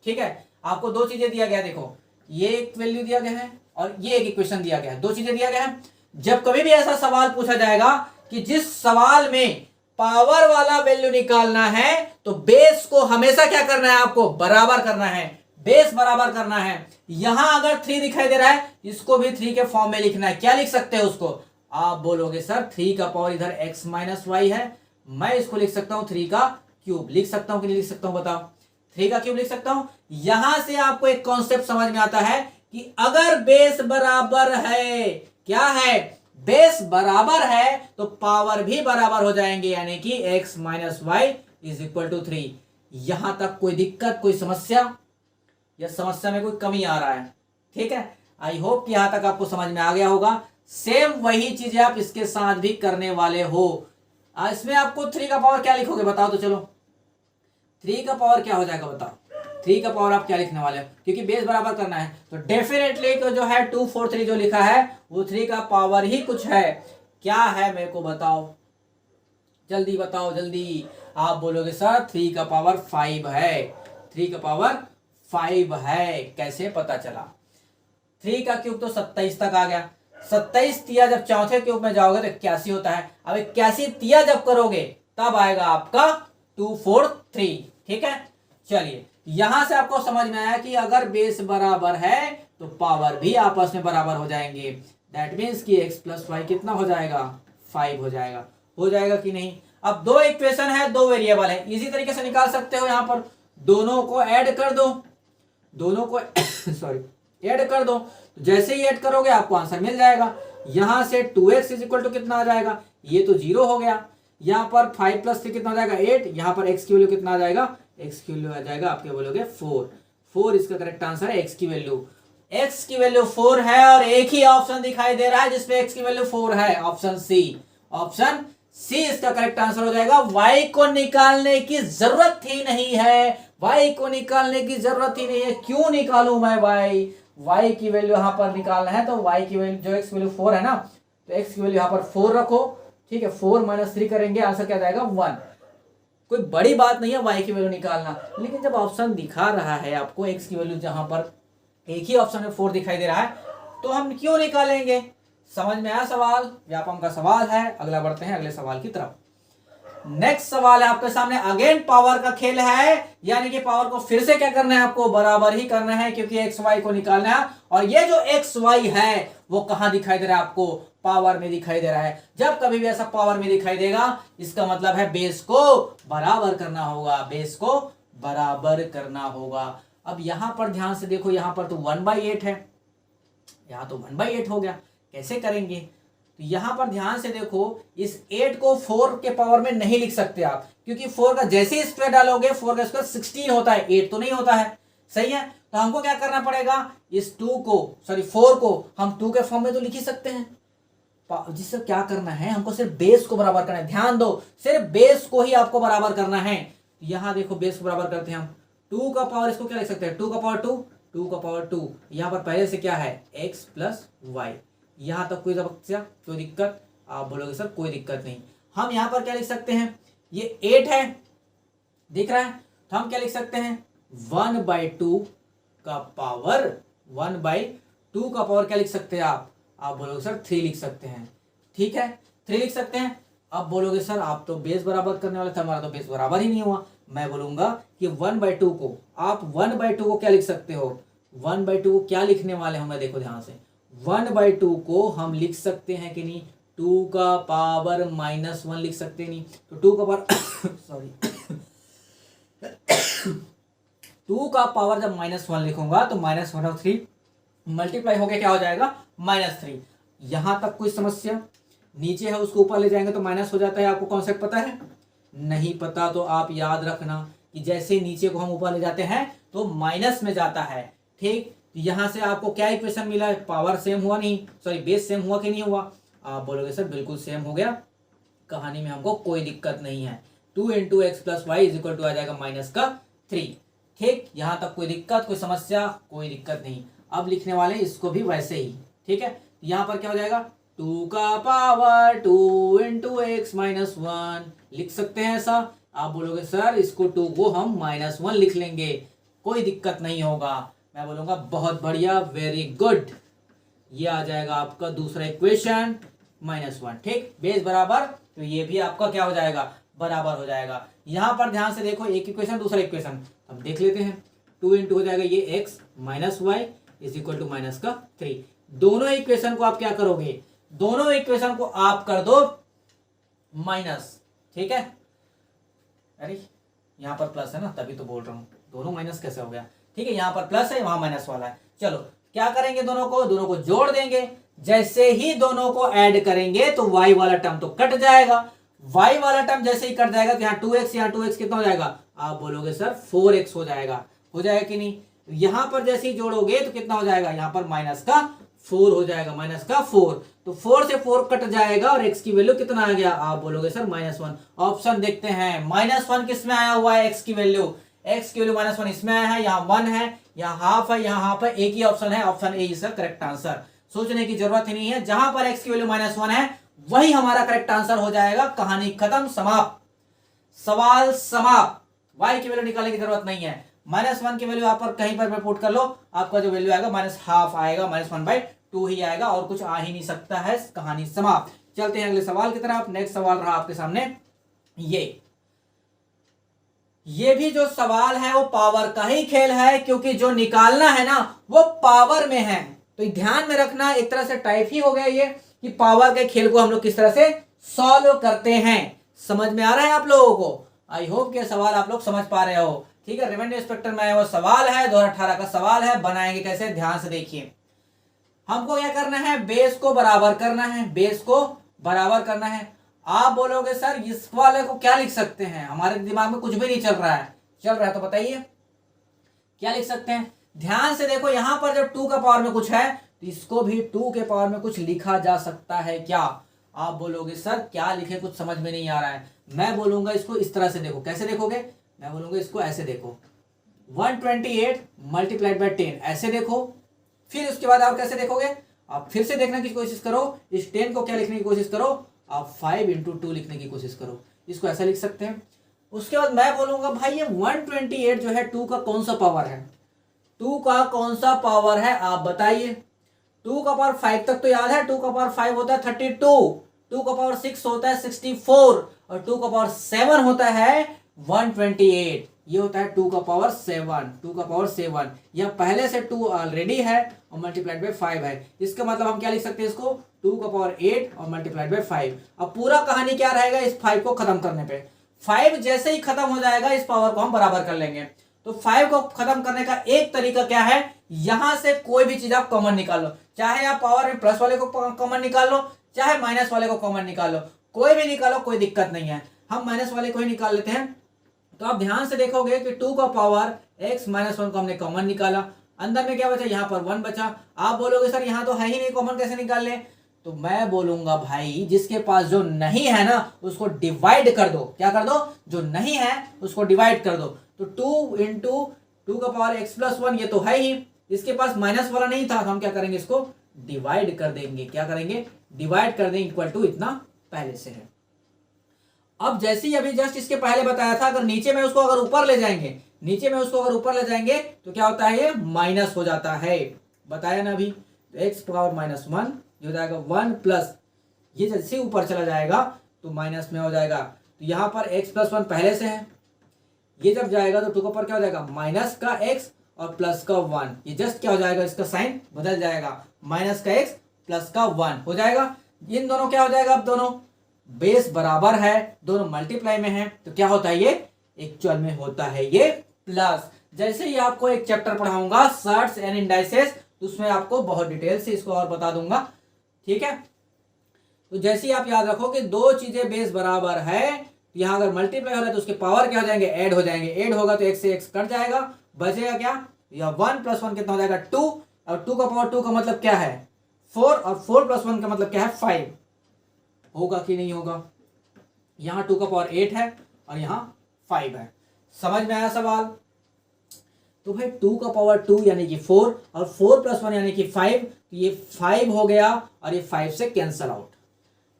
S1: ठीक है, आपको दो चीजें दिया गया, देखो ये एक वैल्यू दिया गया है और ये एक इक्वेशन दिया गया है, दो चीजें दिया गया है। जब कभी भी ऐसा सवाल पूछा जाएगा कि जिस सवाल में पावर वाला वैल्यू निकालना है तो बेस को हमेशा क्या करना है? आपको बराबर करना है, बेस बराबर करना है। यहां अगर 3 दिखाई दे रहा है, इसको भी 3 के फॉर्म में लिखना है। क्या लिख सकते हैं उसको? आप बोलोगे सर 3 का पावर इधर x - y है, मैं इसको लिख सकता हूं 3 का क्यूब। लिख सकता हूं कि नहीं लिख सकता हूं? बताओ, 3 का क्यूब लिख सकता हूं। यहां से आपको एक कॉन्सेप्ट समझ में आता है कि अगर बेस बराबर है, क्या है? बेस बराबर है तो पावर भी बराबर हो जाएंगे, यानी कि x - y = 3। यहां तक कोई दिक्कत, कोई समस्या, या समस्या में कोई कमी आ रहा है? ठीक है, आई होप कि यहां तक आपको समझ में आ गया होगा। सेम वही चीजें आप इसके साथ भी करने वाले हो। इसमें आपको 3 का पावर क्या लिखोगे बताओ तो? चलो 3 का पावर क्या हो जाएगा बताओ? 3 का पावर आप क्या लिखने वाले हो? क्योंकि बेस बराबर करना है तो डेफिनेटली जो है 2 4 3 जो लिखा है वो 3 का पावर ही कुछ है। क्या है मेरे को बताओ, जल्दी बताओ जल्दी। आप बोलोगे सर 3 का पावर 5 है, 3 का पावर 5 है। कैसे पता चला? 3 का क्यूब तो 27 तक आ गया, 27 तिया जब चौथे क्यूब में जाओगे तो 81 होता है। अब 81 तिया जब करोगे तब आएगा आपका 2 4 3। ठीक है, चलिए यहां से आपको समझ में आया कि अगर बेस बराबर है तो पावर भी आपस में बराबर हो जाएंगे। दैट मीन्स कि x + y कितना हो जाएगा? 5 हो जाएगा। हो जाएगा कि नहीं? अब दो इक्वेशन है, दो वेरिएबल है, इजी तरीके से निकाल सकते हो। यहाँ पर दोनों को ऐड कर दो, दोनों को सॉरी ऐड कर दो। जैसे ही ऐड करोगे आपको आंसर मिल जाएगा। यहां से 2x इज इक्वल टू कितना आ जाएगा, ये तो 0 हो गया। यहाँ पर 5 + 3 कितना आ जाएगा 8। यहाँ पर x की वैल्यू कितना आ जाएगा, x की वैल्यू आ जाएगा आपके बोलोगे 4 इसका करेक्ट आंसर है। x की वैल्यू 4 है और एक ही ऑप्शन दिखाई दे रहा है जिसपे x की वैल्यू 4 है, ऑप्शन सी इसका करेक्ट आंसर हो जाएगा। y को निकालने की जरूरत ही नहीं है, y को निकालने की जरूरत ही नहीं है। क्यों निकालूं मैं y की वैल्यू यहां पर निकालना है तो y की वैल्यू जो x की वैल्यू 4 है ना, तो x की वैल्यू यहां पर 4 रखो, ठीक है। 4 - 3 करेंगे, आंसर क्या जाएगा 1। कोई बड़ी बात नहीं है y की वैल्यू निकालना, लेकिन जब ऑप्शन दिखा रहा है आपको x की वैल्यू जहां पर एक ही ऑप्शन में 4 दिखाई दे रहा है, तो हम क्यों निकालेंगे। समझ में आया सवाल, व्यापम का सवाल है। अगला बढ़ते हैं अगले सवाल की तरफ। नेक्स्ट सवाल है आपके सामने, अगेन पावर का खेल है, यानी कि पावर को फिर से क्या करना है, आपको बराबर ही करना है, क्योंकि एक्स वाई को निकालना है। और ये जो एक्स वाई है वो कहां दिखाई दे रहा है आपको, पावर में दिखाई दे रहा है। जब कभी भी ऐसा पावर में दिखाई देगा, इसका मतलब है बेस को बराबर करना होगा, बेस को बराबर करना होगा। अब यहां पर ध्यान से देखो, यहां पर तो 1/8 है, यहां तो 1/8 हो गया, कैसे करेंगे। तो यहां पर ध्यान से देखो, इस 8 को 4 के पावर में नहीं लिख सकते आप, क्योंकि 4 का जैसे ही स्क्वायर डालोगे 4 का स्क्वायर 16 होता है, 8 तो नहीं होता है, सही है। तो हमको क्या करना पड़ेगा, इस 4 को हम 2 के फॉर्म में तो लिख ही सकते हैं। जिससे क्या करना है, हमको सिर्फ बेस को बराबर करना है। ध्यान दो, सिर्फ बेस को ही आपको बराबर करना है। यहां देखो बेस को बराबर करते हैं हम, 2 का पावर, इसको क्या लिख सकते हैं 2 का पावर 2 का पावर 2। यहां पर पहले से क्या है x + y। यहां तक कोई समस्या, कोई दिक्कत, आप बोलोगे सर कोई दिक्कत नहीं। हम यहां पर क्या लिख सकते हैं, ये 8 है, दिख रहा है, तो हम क्या लिख सकते हैं 1/2 का पावर, 1/2 का पावर क्या लिख सकते हैं आप बोलोगे सर 3 लिख सकते हैं, ठीक है 3 लिख सकते हैं। अब बोलोगे सर आप तो बेस बराबर करने वाले थे, हमारा तो बेस बराबर ही नहीं हुआ। मैं बोलूंगा कि 1/2 को आप 1/2 को क्या लिख सकते हो, 1/2 को क्या लिखने वाले हैं, देखो ध्यान से, 1/2 को हम लिख सकते हैं कि नहीं 2 का पावर -1 लिख सकते हैं, नहीं तो 2 का पावर सॉरी 2 का पावर जब -1 लिखूंगा तो -1 और 3 मल्टीप्लाई होके क्या हो जाएगा -3। यहां तक कोई समस्या, नीचे है उसको ऊपर ले जाएंगे तो माइनस हो जाता है। आपको कॉन्सेप्ट पता है, नहीं पता तो आप याद रखना कि जैसे नीचे को हम ऊपर ले जाते हैं तो माइनस में जाता है, ठीक। यहां से आपको क्या इक्वेशन मिला है, पावर सेम हुआ नहीं, सॉरी बेस सेम हुआ कि नहीं हुआ, आप बोलोगे सर बिल्कुल सेम हो गया, कहानी में हमको कोई दिक्कत नहीं है। 2 × x + y = आ जाएगा -3, ठीक। यहां तक कोई दिक्कत, कोई समस्या, कोई दिक्कत नहीं। अब लिखने वाले इसको भी वैसे ही, ठीक है। यहां पर क्या हो जाएगा 2 का पावर 2 × x - 1 लिख सकते हैं ऐसा। आप बोलोगे सर इसको 2 को हम -1 लिख लेंगे, कोई दिक्कत नहीं होगा। मैं बोलूंगा बहुत बढ़िया, वेरी गुड। ये आ जाएगा आपका दूसरा इक्वेशन -1, ठीक। बेस बराबर, तो ये भी आपका क्या हो जाएगा बराबर हो जाएगा। यहां पर ध्यान से देखो, एक इक्वेशन दूसरा इक्वेशन अब देख लेते हैं। 2 × हो जाएगा ये x - y = -3। दोनों इक्वेशन को आप क्या करोगे, दोनों इक्वेशन को आप कर दो माइनस, ठीक है। अरे यहां पर प्लस है ना, तभी तो बोल रहा हूं, दोनों माइनस कैसे हो गया, ठीक है। यहां पर प्लस है, वहां माइनस वाला है। चलो क्या करेंगे, दोनों को जोड़ देंगे। जैसे ही दोनों को ऐड करेंगे तो y वाला टर्म तो कट जाएगा, y वाला टर्म जैसे ही कट जाएगा तो यहाँ 2x कितना हो जाएगा, आप बोलोगे सर 4x हो जाएगा कि नहीं। यहां पर जैसे ही जोड़ोगे तो कितना हो जाएगा, यहां पर -4 हो जाएगा, -4। तो 4 से 4 कट जाएगा और x की वैल्यू कितना आ गया, आप बोलोगे सर -1। ऑप्शन देखते हैं, -1 किस में आया हुआ है, x की वैल्यू -1 इसमें आया है, यहाँ 1 है, यहाँ हाफ है, यहाँ हाफ है, एक ही ऑप्शन है, ऑप्शन ए इसका करेक्ट आंसर। सोचने की जरूरत ही नहीं है, जहां पर x की वैल्यू -1 है वही हमारा करेक्ट आंसर हो जाएगा। कहानी खत्म, समाप्त, सवाल समाप्त। y की वैल्यू निकालने की जरूरत नहीं है। -1 की वैल्यू आप पर कहीं पर पुट कर लो, आपका जो वैल्यू आएगा -1/2 आएगा, -1/2 ही आएगा, और कुछ आ ही नहीं सकता है। कहानी समाप्त। चलते हैं अगले सवाल की तरफ। नेक्स्ट सवाल रहा आपके सामने ये भी जो सवाल है वो पावर का ही खेल है, क्योंकि जो निकालना है ना वो पावर में है। तो ध्यान में रखना, एक तरह से टाइप ही हो गया ये कि पावर के खेल को हम लोग किस तरह से सॉल्व करते हैं। समझ में आ रहा है आप लोगों को? आई होप कि सवाल आप लोग समझ पा रहे हो। ठीक है, रेवेन्यू इंस्पेक्टर में वो सवाल है, 2018 का सवाल है। बनाएंगे कैसे, ध्यान से देखिए। हमको क्या करना है, बेस को बराबर करना है, बेस को बराबर करना है। आप बोलोगे सर इस वाले को क्या लिख सकते हैं, हमारे दिमाग में कुछ भी नहीं चल रहा है। चल रहा है तो बताइए क्या लिख सकते हैं। ध्यान से देखो, यहां पर जब 2 का पावर में कुछ है तो इसको भी 2 के पावर में कुछ लिखा जा सकता है क्या। आप बोलोगे सर क्या लिखे, कुछ समझ में नहीं आ रहा है। मैं बोलूंगा इसको इस तरह से देखो। कैसे देखोगे, मैं बोलूंगा इसको ऐसे देखो, 128 मल्टीप्लाइड बाय 10 ऐसे देखो। फिर उसके बाद आप कैसे देखोगे, आप फिर से देखने की कोशिश करो, इस 10 को क्या लिखने की कोशिश करो, आप 5 इंटू 2 लिखने की कोशिश करो। इसको ऐसा लिख सकते हैं। उसके बाद मैं बोलूंगा भाई ये 128 जो है 2 का कौन सा पावर है, 2 का कौन सा पावर है आप बताइए। 2 का पावर 5 तक तो याद है, 2 का पावर 5 होता है 32, 2 का पावर 6 होता है 64 और 2 का पावर 7 होता है 128। ये होता है 2 का पावर 7, 2 का पावर 7। यह पहले से 2 ऑलरेडी है और मल्टीप्लाइड बाय 5 है। इसका मतलब हम क्या लिख सकते हैं इसको, 2 का पावर 8 और मल्टीप्लाइड बाय 5। अब पूरा कहानी क्या रहेगा, इस 5 को खत्म करने पे, 5 जैसे ही खत्म हो जाएगा इस पावर को हम बराबर कर लेंगे। तो 5 को खत्म करने का एक तरीका क्या है, यहां से कोई भी चीज आप कॉमन निकाल लो, चाहे आप पावर में प्लस वाले को कॉमन निकाल लो, चाहे माइनस वाले को कॉमन निकाल लो, कोई भी निकालो कोई दिक्कत नहीं है। हम माइनस वाले को ही निकाल लेते हैं। तो आप ध्यान से देखोगे कि 2 का पावर x माइनस 1 को हमने कॉमन निकाला, अंदर में क्या बचा, यहाँ पर 1 बचा। आप बोलोगे सर यहाँ तो है ही नहीं, कॉमन कैसे निकाल ले। तो मैं बोलूंगा भाई जिसके पास जो नहीं है ना उसको डिवाइड कर दो। क्या कर दो, जो नहीं है उसको डिवाइड कर दो। तो 2 इंटू 2 का पावर x प्लस 1 ये तो है ही, इसके पास माइनस वाला नहीं था तो हम क्या करेंगे, इसको डिवाइड कर देंगे। क्या करेंगे, डिवाइड कर देंगे, इक्वल टू इतना पहले से है। अब जैसे ही अभी जस्ट इसके पहले बताया था, अगर नीचे में उसको अगर ऊपर ले जाएंगे, नीचे में उसको अगर ऊपर ले जाएंगे तो क्या होता है, ये माइनस हो जाता है। बताया ना अभी, तो एक्स पावर माइनस 1 ये हो जाएगा 1 प्लस, ये जैसे ऊपर चला जाएगा तो माइनस में हो जाएगा। तो यहाँ पर x प्लस 1 पहले से है, ये जब जाएगा तो 2 का पावर क्या हो जाएगा, माइनस का x और प्लस का 1। ये जस्ट क्या हो जाएगा, इसका साइन बदल जाएगा, माइनस का x प्लस का 1 हो जाएगा। इन दोनों क्या हो जाएगा, अब दोनों बेस बराबर है, दोनों मल्टीप्लाई में है, तो क्या होता है, ये एक्चुअल में होता है ये प्लस। जैसे ही आपको एक चैप्टर पढ़ाऊंगा सर्ट्स एंड इंडाइसेस, तो उसमें आपको बहुत डिटेल से इसको और बता दूंगा। ठीक है, तो जैसे ही आप याद रखो कि दो चीजें बेस बराबर है, यहां अगर मल्टीप्लाई हो रहा है तो उसके पावर क्या हो जाएंगे, ऐड हो जाएंगे। ऐड होगा तो x से x कट जाएगा, बचेगा क्या, या 1 प्लस 1 कितना हो जाएगा 2, और 2 का पावर 2 का मतलब क्या है 4, और 4 प्लस 1 का मतलब क्या है 5। होगा कि नहीं होगा, यहां 2 का पावर 8 है और यहां 5 है। समझ में आया सवाल। तो भाई 2 का पावर 2 यानी कि 4 और 4 प्लस 1 यानी कि 5, तो ये 5 हो गया और ये 5 से कैंसल आउट,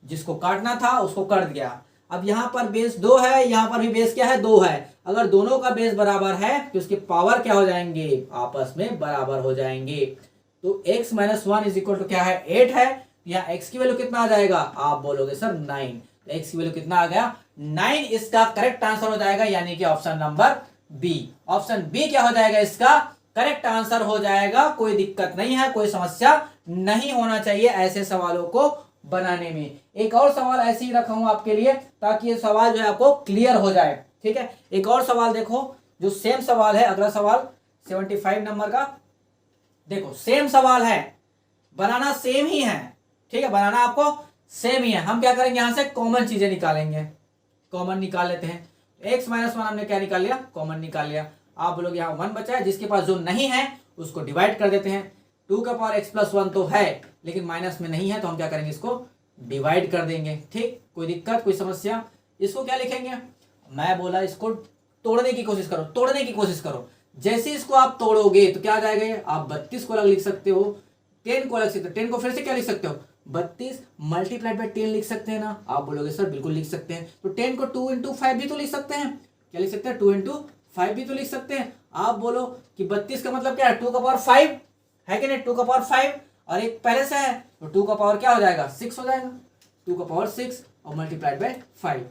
S1: जिसको काटना था उसको कट गया। अब यहां पर बेस 2 है, यहां पर भी बेस क्या है 2 है। अगर दोनों का बेस बराबर है तो उसके पावर क्या हो जाएंगे, आपस में बराबर हो जाएंगे। तो x minus 1 is equal to क्या है 8 है, यहाँ x की वैल्यू कितना आ जाएगा, आप बोलोगे सर 9, तो x की वैल्यू कितना आ गया 9। इसका करेक्ट आंसर हो जाएगा, यानी कि option number B. Option B क्या हो जाएगा, इसका करेक्ट आंसर हो जाएगा। कोई दिक्कत नहीं है, कोई समस्या नहीं होना चाहिए ऐसे सवालों को बनाने में। एक और सवाल ऐसे ही रखा हूं आपके लिए ताकि ये सवाल जो है आपको क्लियर हो जाए। ठीक है, एक और सवाल देखो जो सेम सवाल है, अगला सवाल 75 नंबर का। देखो सेम सवाल है, बनाना सेम ही है। ठीक है, बनाना आपको सेम ही है। हम क्या करेंगे, यहां से कॉमन चीजें निकालेंगे, कॉमन निकाल लेते हैं। x माइनस 1 हमने क्या निकाल लिया, कॉमन निकाल लिया। आप लोग यहाँ 1 बचा है, जिसके पास जो नहीं है उसको डिवाइड कर देते हैं। 2 का पावर x प्लस 1 तो है लेकिन माइनस में नहीं है, तो हम क्या करेंगे, इसको डिवाइड कर देंगे। ठीक, कोई दिक्कत कोई समस्या। इसको क्या लिखेंगे, मैं बोला इसको तोड़ने की कोशिश करो, तोड़ने की कोशिश करो। जैसे इसको आप तोड़ोगे तो क्या आ जाएगा, ये आप 32 को अलग लिख सकते हो, 10 को अलग सकते हो। 10 को फिर से क्या लिख सकते हो, 32 मल्टीप्लाइड बाय 10 लिख सकते हैं ना। आप बोलोगे सर बिल्कुल लिख सकते हैं। तो 10 को 2 इंटू 5 भी तो लिख सकते हैं। क्या लिख सकते हैं, 2 इंटू 5 भी तो लिख सकते हैं। आप बोलो कि 32 का मतलब क्या है, 2 का पावर 5 है कि नहीं, 2 का पावर 5 और एक पहले से है, तो 2 का पावर क्या हो जाएगा 6 हो जाएगा। 2 का पावर 6 और मल्टीप्लाइड बाय 5।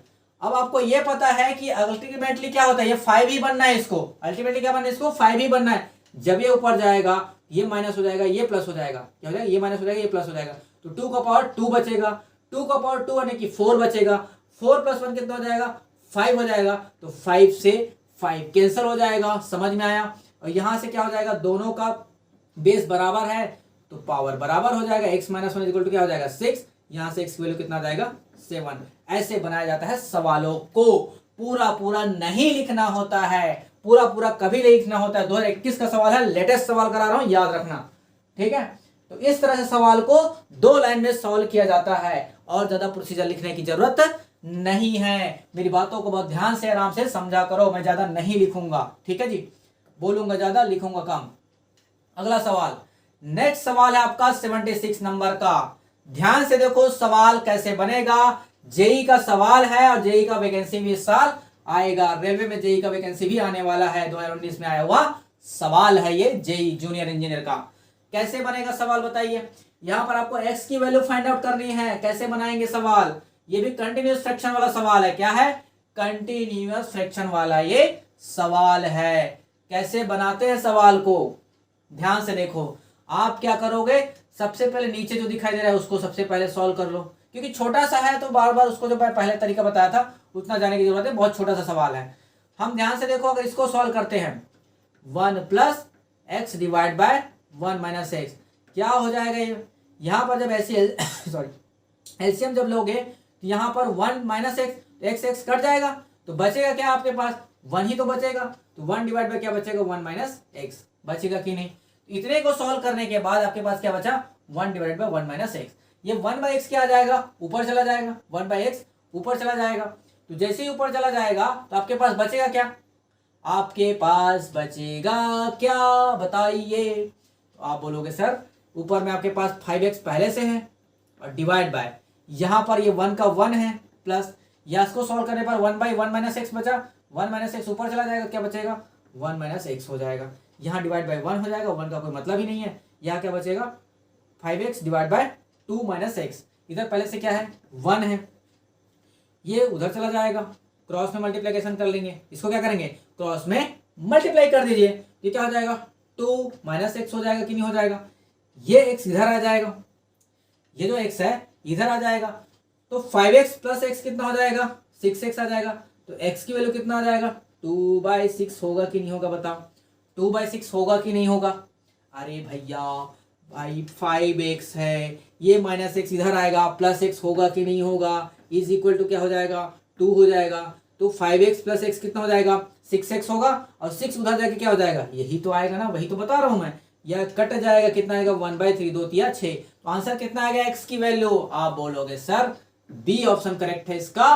S1: अब आपको ये पता है कि अल्टीमेटली क्या होता है, ये 5 ही बनना है इसको, अल्टीमेटली क्या बनना है, इसको 5 ही बनना है। जब ये ऊपर जाएगा ये माइनस हो जाएगा, ये प्लस हो जाएगा। क्या हो जाएगा, ये माइनस हो जाएगा, ये प्लस हो जाएगा। तो 2 का पावर 2 बचेगा, 2 का पावर 2 यानी कि 4 बचेगा। 4 + 1 कितना हो जाएगा 5 हो जाएगा, तो 5 से 5 कैंसिल हो जाएगा, समझ में आया। और यहां से क्या हो जाएगा, दोनों का बेस बराबर है तो पावर बराबर हो जाएगा, x - 1 = क्या हो जाएगा 6, यहां से x की वैल्यू कितना आ जाएगा 7। ऐसे बनाया जाता है सवालों को, पूरा पूरा नहीं लिखना होता है, पूरा पूरा कभी नहीं लिखना होता है। 2021 का सवाल है, लेटेस्ट सवाल करा रहा हूं, याद रखना, ठीक है। तो इस तरह से सवाल को 2 लाइन में सॉल्व किया जाता है और ज्यादा प्रोसीजर लिखने की जरूरत नहीं है। मेरी बातों को बहुत ध्यान से आराम से समझा करो, मैं ज्यादा नहीं लिखूंगा, ठीक है जी, बोलूंगा ज्यादा लिखूंगा कम। अगला सवाल, नेक्स्ट सवाल है आपका 76 नंबर का। ध्यान से देखो सवाल कैसे बनेगा, जेई का सवाल है और जेई का वैकेंसी भी इस साल आएगा, रेलवे में जेई का वैकेंसी भी आने वाला है, 2019 में आया हुआ सवाल है ये जेई जूनियर इंजीनियर का। कैसे बनेगा सवाल बताइए। यहां पर आपको x की वैल्यू फाइंड आउट करनी है, कैसे बनाएंगे सवाल, ये भी कंटिन्यूअस फ्रैक्शन वाला सवाल है। क्या है, कंटिन्यूअस फ्रैक्शन वाला ये सवाल है। कैसे बनाते हैं सवाल को, ध्यान से देखो। आप क्या करोगे, सबसे पहले नीचे जो दिखाई दे रहा है उसको सबसे पहले सॉल्व कर लो, क्योंकि छोटा सा है तो बार बार उसको जो मैं पहले तरीका बताया था उतना जाने की जरूरत है, बहुत छोटा सा सवाल है। हम ध्यान से देखो, अगर इसको सॉल्व करते हैं 1 + x / 1 - x क्या हो जाएगा ये, यहां पर जब ऐसी सॉरी एलसीएम जब लोगे तो यहां पर 1 - x कट जाएगा, तो बचेगा क्या आपके पास 1 ही तो बचेगा, तो 1 / क्या बचेगा 1 - x बचेगा कि नहीं। इतने को सॉल्व करने के बाद आपके पास क्या बचा 1 / 1 - x। ये 1/x क्या आ जाएगा, ऊपर चला जाएगा, 1/x ऊपर चला जाएगा। तो जैसे ही ऊपर चला जाएगा तो आपके पास बचेगा क्या, आपके पास बचेगा क्या बताइए। तो आप बोलोगे सर ऊपर में आपके पास 5x पहले से है और डिवाइड बाय यहां पर ये 1 का 1 है प्लस, या इसको सॉल्व करने पर 1/1 - x बचा, 1 - x ऊपर चला जाएगा, क्या बचेगा 1 - x हो जाएगा। यहाँ डिवाइड बाय 1 हो जाएगा, 1 का कोई मतलब ही नहीं है। यहाँ क्या बचेगा 5x / 2 - x, इधर पहले से क्या है 1 है, ये उधर चला जाएगा, क्रॉस में मल्टीप्लिकेशन कर लेंगे, इसको क्या करेंगे क्रॉस में मल्टीप्लाई कर दीजिए, ये क्या हो जाएगा 2 - x हो जाएगा कि नहीं हो जाएगा। ये x इधर आ जाएगा, ये जो x है इधर आ जाएगा, तो 5x + x कितना हो जाएगा 6x आ जाएगा। तो x की वैल्यू कितना आ जाएगा 2/6 होगा कि नहीं होगा बताओ, 2/6 होगा कि नहीं होगा। अरे भैया भाई 5x है, ये -x इधर आएगा, +x होगा कि नहीं होगा, = क्या हो जाएगा 2 हो जाएगा। तो 5x + x कितना हो जाएगा 6x होगा, और 6 उधर जाके क्या हो जाएगा यही तो आएगा ना, वही तो बता रहा हूं मैं। यह कट जाएगा, कितना आएगा 1/3, 2 × 6, तो आंसर कितना आ गया x की वैल्यू। आप बोलोगे सर बी ऑप्शन करेक्ट है इसका,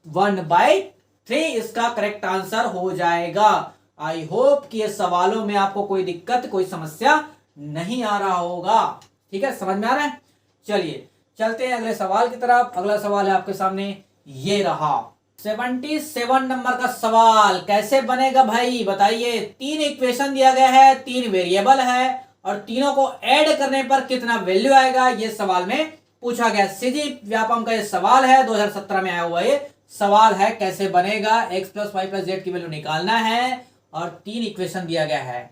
S1: 1/3 इसका करेक्ट आंसर हो जाएगा। आई होप कि ये सवालों में आपको कोई दिक्कत कोई समस्या नहीं आ रहा होगा, ठीक है, समझ में आ रहा है। चलिए चलते हैं अगले सवाल की तरफ। अगला सवाल है आपके सामने, ये रहा 77 नंबर का सवाल। कैसे बनेगा भाई बताइए। 3 इक्वेशन दिया गया है, 3 वेरिएबल है और तीनों को ऐड करने पर कितना वैल्यू आएगा, ये सवाल में पूछा गया। सीजी व्यापम का ये सवाल है, 2017 में आया हुआ ये सवाल है। कैसे बनेगा, x + y + z की वैल्यू निकालना है और 3 इक्वेशन दिया गया है।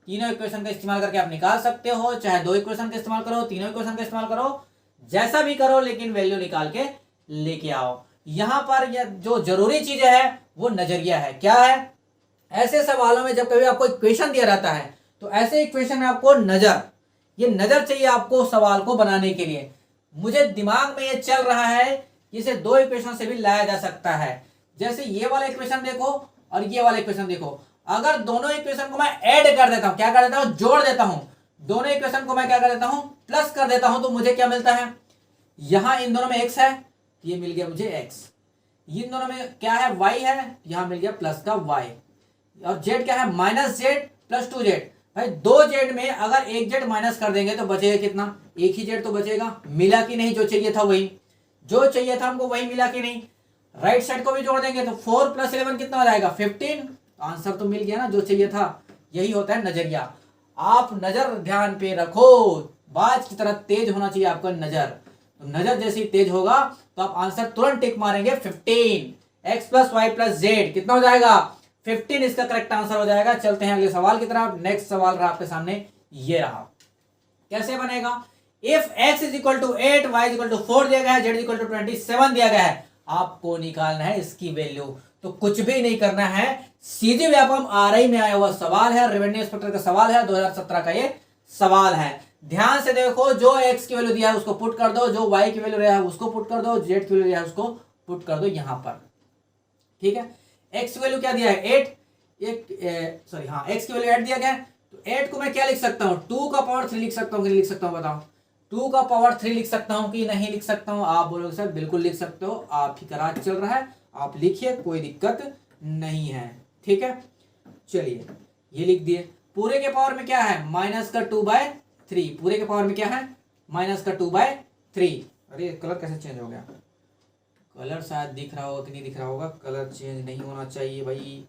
S1: तीनों इक्वेशन का इस्तेमाल करके आप निकाल सकते हो, चाहे 2 इक्वेशन का इस्तेमाल करो, तीनों इक्वेशन का इस्तेमाल करो, जैसा भी करो, लेकिन वैल्यू निकाल के लेके आओ। यहां पर यह जो जरूरी चीज है वो नजरिया है। क्या है, ऐसे सवालों में जब कभी आपको इक्वेशन दिया रहता है तो ऐसे इक्वेशन में आपको ये नजर चाहिए आपको सवाल को बनाने के लिए। मुझे दिमाग में ये चल रहा है, इसे 2 इक्वेशन से भी लाया जा सकता है। जैसे ये वाला इक्वेशन देखो और ये वाला इक्वेशन देखो, अगर दोनों इक्वेशन को मैं ऐड कर देता हूं, क्या कर देता हूं जोड़ देता हूं, दोनों इक्वेशन को मैं क्या कर देता हूं प्लस कर देता हूं, तो मुझे क्या मिलता है, यहां इन दोनों में x है, ये मिल गया मुझे x, इन दोनों में क्या है y है, यहां मिल गया प्लस का y, और z क्या है -z + 2z। भाई 2z में अगर एक z माइनस कर देंगे तो बचेगा कितना, एक ही z तो बचेगा। मिला कि नहीं, जो चाहिए था वही, जो चाहिए था हमको वही मिला कि नहीं। राइट साइड को भी जोड़ देंगे तो 4 + 11 कितना हो जाएगा 15। आंसर तो मिल गया ना, जो चाहिए था। यही होता है नजरिया। आप नजर ध्यान पे रखो, बाज की तरह तेज होना चाहिए आपका नजर। तो नजर जैसे ही तेज होगा तो आप आंसर तुरंत टिक मारेंगे 15। x + y + z कितना हो जाएगा 15, इसका करेक्ट आंसर हो जाएगा। चलते हैं अगले सवाल की तरफ। नेक्स्ट सवाल रहा आपके सामने, ये रहा। कैसे बनेगा, इफ x = 8, y = 4 दिया गया है, z = 27 दिया गया है, आपको निकालना है इसकी वैल्यू। तो कुछ भी नहीं करना है, सीधे व्यापम आरआई में आया हुआ सवाल है, रेवेन्यू इंस्पेक्टर का सवाल है, 2017 का ये सवाल है। ध्यान से देखो, जो एक्स की वैल्यू दिया है उसको पुट कर दो, जो वाई की वैल्यू दिया है उसको पुट कर दो, जेड की वैल्यू दिया है उसको पुट कर दो यहां पर। ठीक है, एक्स की वैल्यू क्या दिया है 8, सॉरी हाँ एक्स की वैल्यू 8 दिया गया है। तो 8 को मैं क्या लिख सकता हूँ, 2 का पावर 3 लिख सकता हूँ कि नहीं लिख सकता हूँ बताओ। 2 का पावर 3 लिख सकता हूँ कि नहीं लिख सकता हूँ। आप बोलोगे सर बिल्कुल लिख सकते हो, आप ही का राज चल रहा है, आप लिखिए, कोई दिक्कत नहीं है। ठीक है, चलिए ये लिख दिए। पूरे के पावर में क्या है, माइनस का 2/3, पूरे के पावर में क्या है, माइनस का 2/3। अरे कलर कैसे चेंज हो गया, कलर शायद दिख रहा होगा कि नहीं दिख रहा होगा, कलर चेंज नहीं होना चाहिए भाई।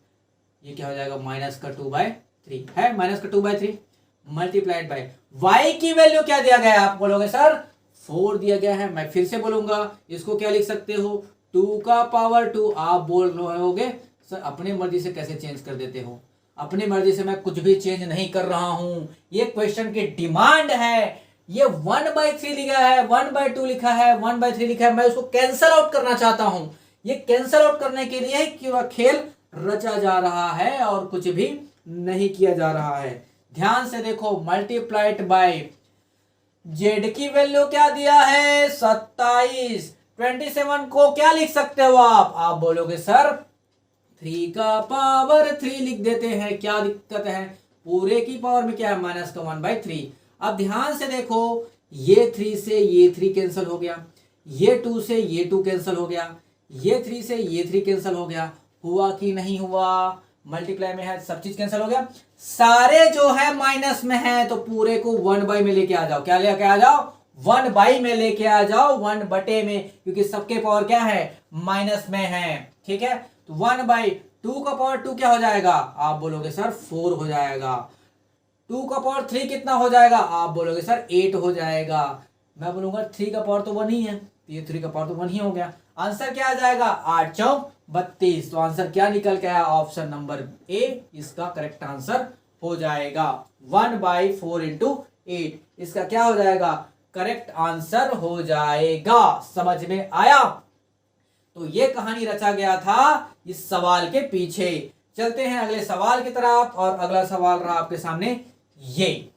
S1: ये क्या हो जाएगा, माइनस का 2/3 है, माइनस का 2/3 मल्टीप्लाइड बाय वाई की वैल्यू क्या दिया गया है, आप बोलोगे सर 4 दिया गया है। मैं फिर से बोलूंगा, इसको क्या लिख सकते हो, 2 का पावर 2। आप बोल रहे होगे सर अपने मर्जी से कैसे चेंज कर देते हो, अपनी मर्जी से मैं कुछ भी चेंज नहीं कर रहा हूं, ये क्वेश्चन की डिमांड है। ये 1/3 लिखा है, 1/2 लिखा है, 1/3 लिखा है, मैं उसको कैंसल आउट करना चाहता हूं। ये कैंसल आउट करने के लिए खेल रचा जा रहा है और कुछ भी नहीं किया जा रहा है। ध्यान से देखो, मल्टीप्लाइड बाय जेड की वैल्यू क्या दिया है 27, 27 को क्या लिख सकते हो आप बोलोगे सर 3 का पावर 3 लिख देते हैं, क्या दिक्कत है। पूरे की पावर में क्या है, माइनस का 1/3। अब ध्यान से देखो, ये 3 से ये 3 कैंसिल हो गया, ये 2 से ये 2 कैंसिल हो गया, ये 3 से ये 3 कैंसिल हो गया। हुआ कि नहीं हुआ, मल्टीप्लाई में है, सब चीज कैंसिल हो गया। सारे जो है माइनस में है, तो पूरे को 1/, में लेके आ जाओ। क्या लेके आ जाओ, 1/, में लेके आ जाओ, 1/, में, क्योंकि सबके पावर क्या है, माइनस में है। ठीक है, तो 1/2 का पावर 2 क्या हो जाएगा, आप बोलोगे सर 4 हो जाएगा। 2 का पावर 3 कितना हो जाएगा, आप बोलोगे सर 8 हो जाएगा। मैं बोलूंगा 3 का पावर तो 1 ही है, ये 3 का पावर तो 1 ही हो गया। आंसर क्या आ जाएगा, 8 चौक 32। तो आंसर क्या निकल के आया, ऑप्शन नंबर ए इसका करेक्ट आंसर हो जाएगा। 1/4 × 8 इसका क्या हो जाएगा, करेक्ट आंसर हो जाएगा। समझ में आया। तो ये कहानी रचा गया था इस सवाल के पीछे। चलते हैं अगले सवाल की तरफ, और अगला सवाल रहा आपके सामने ये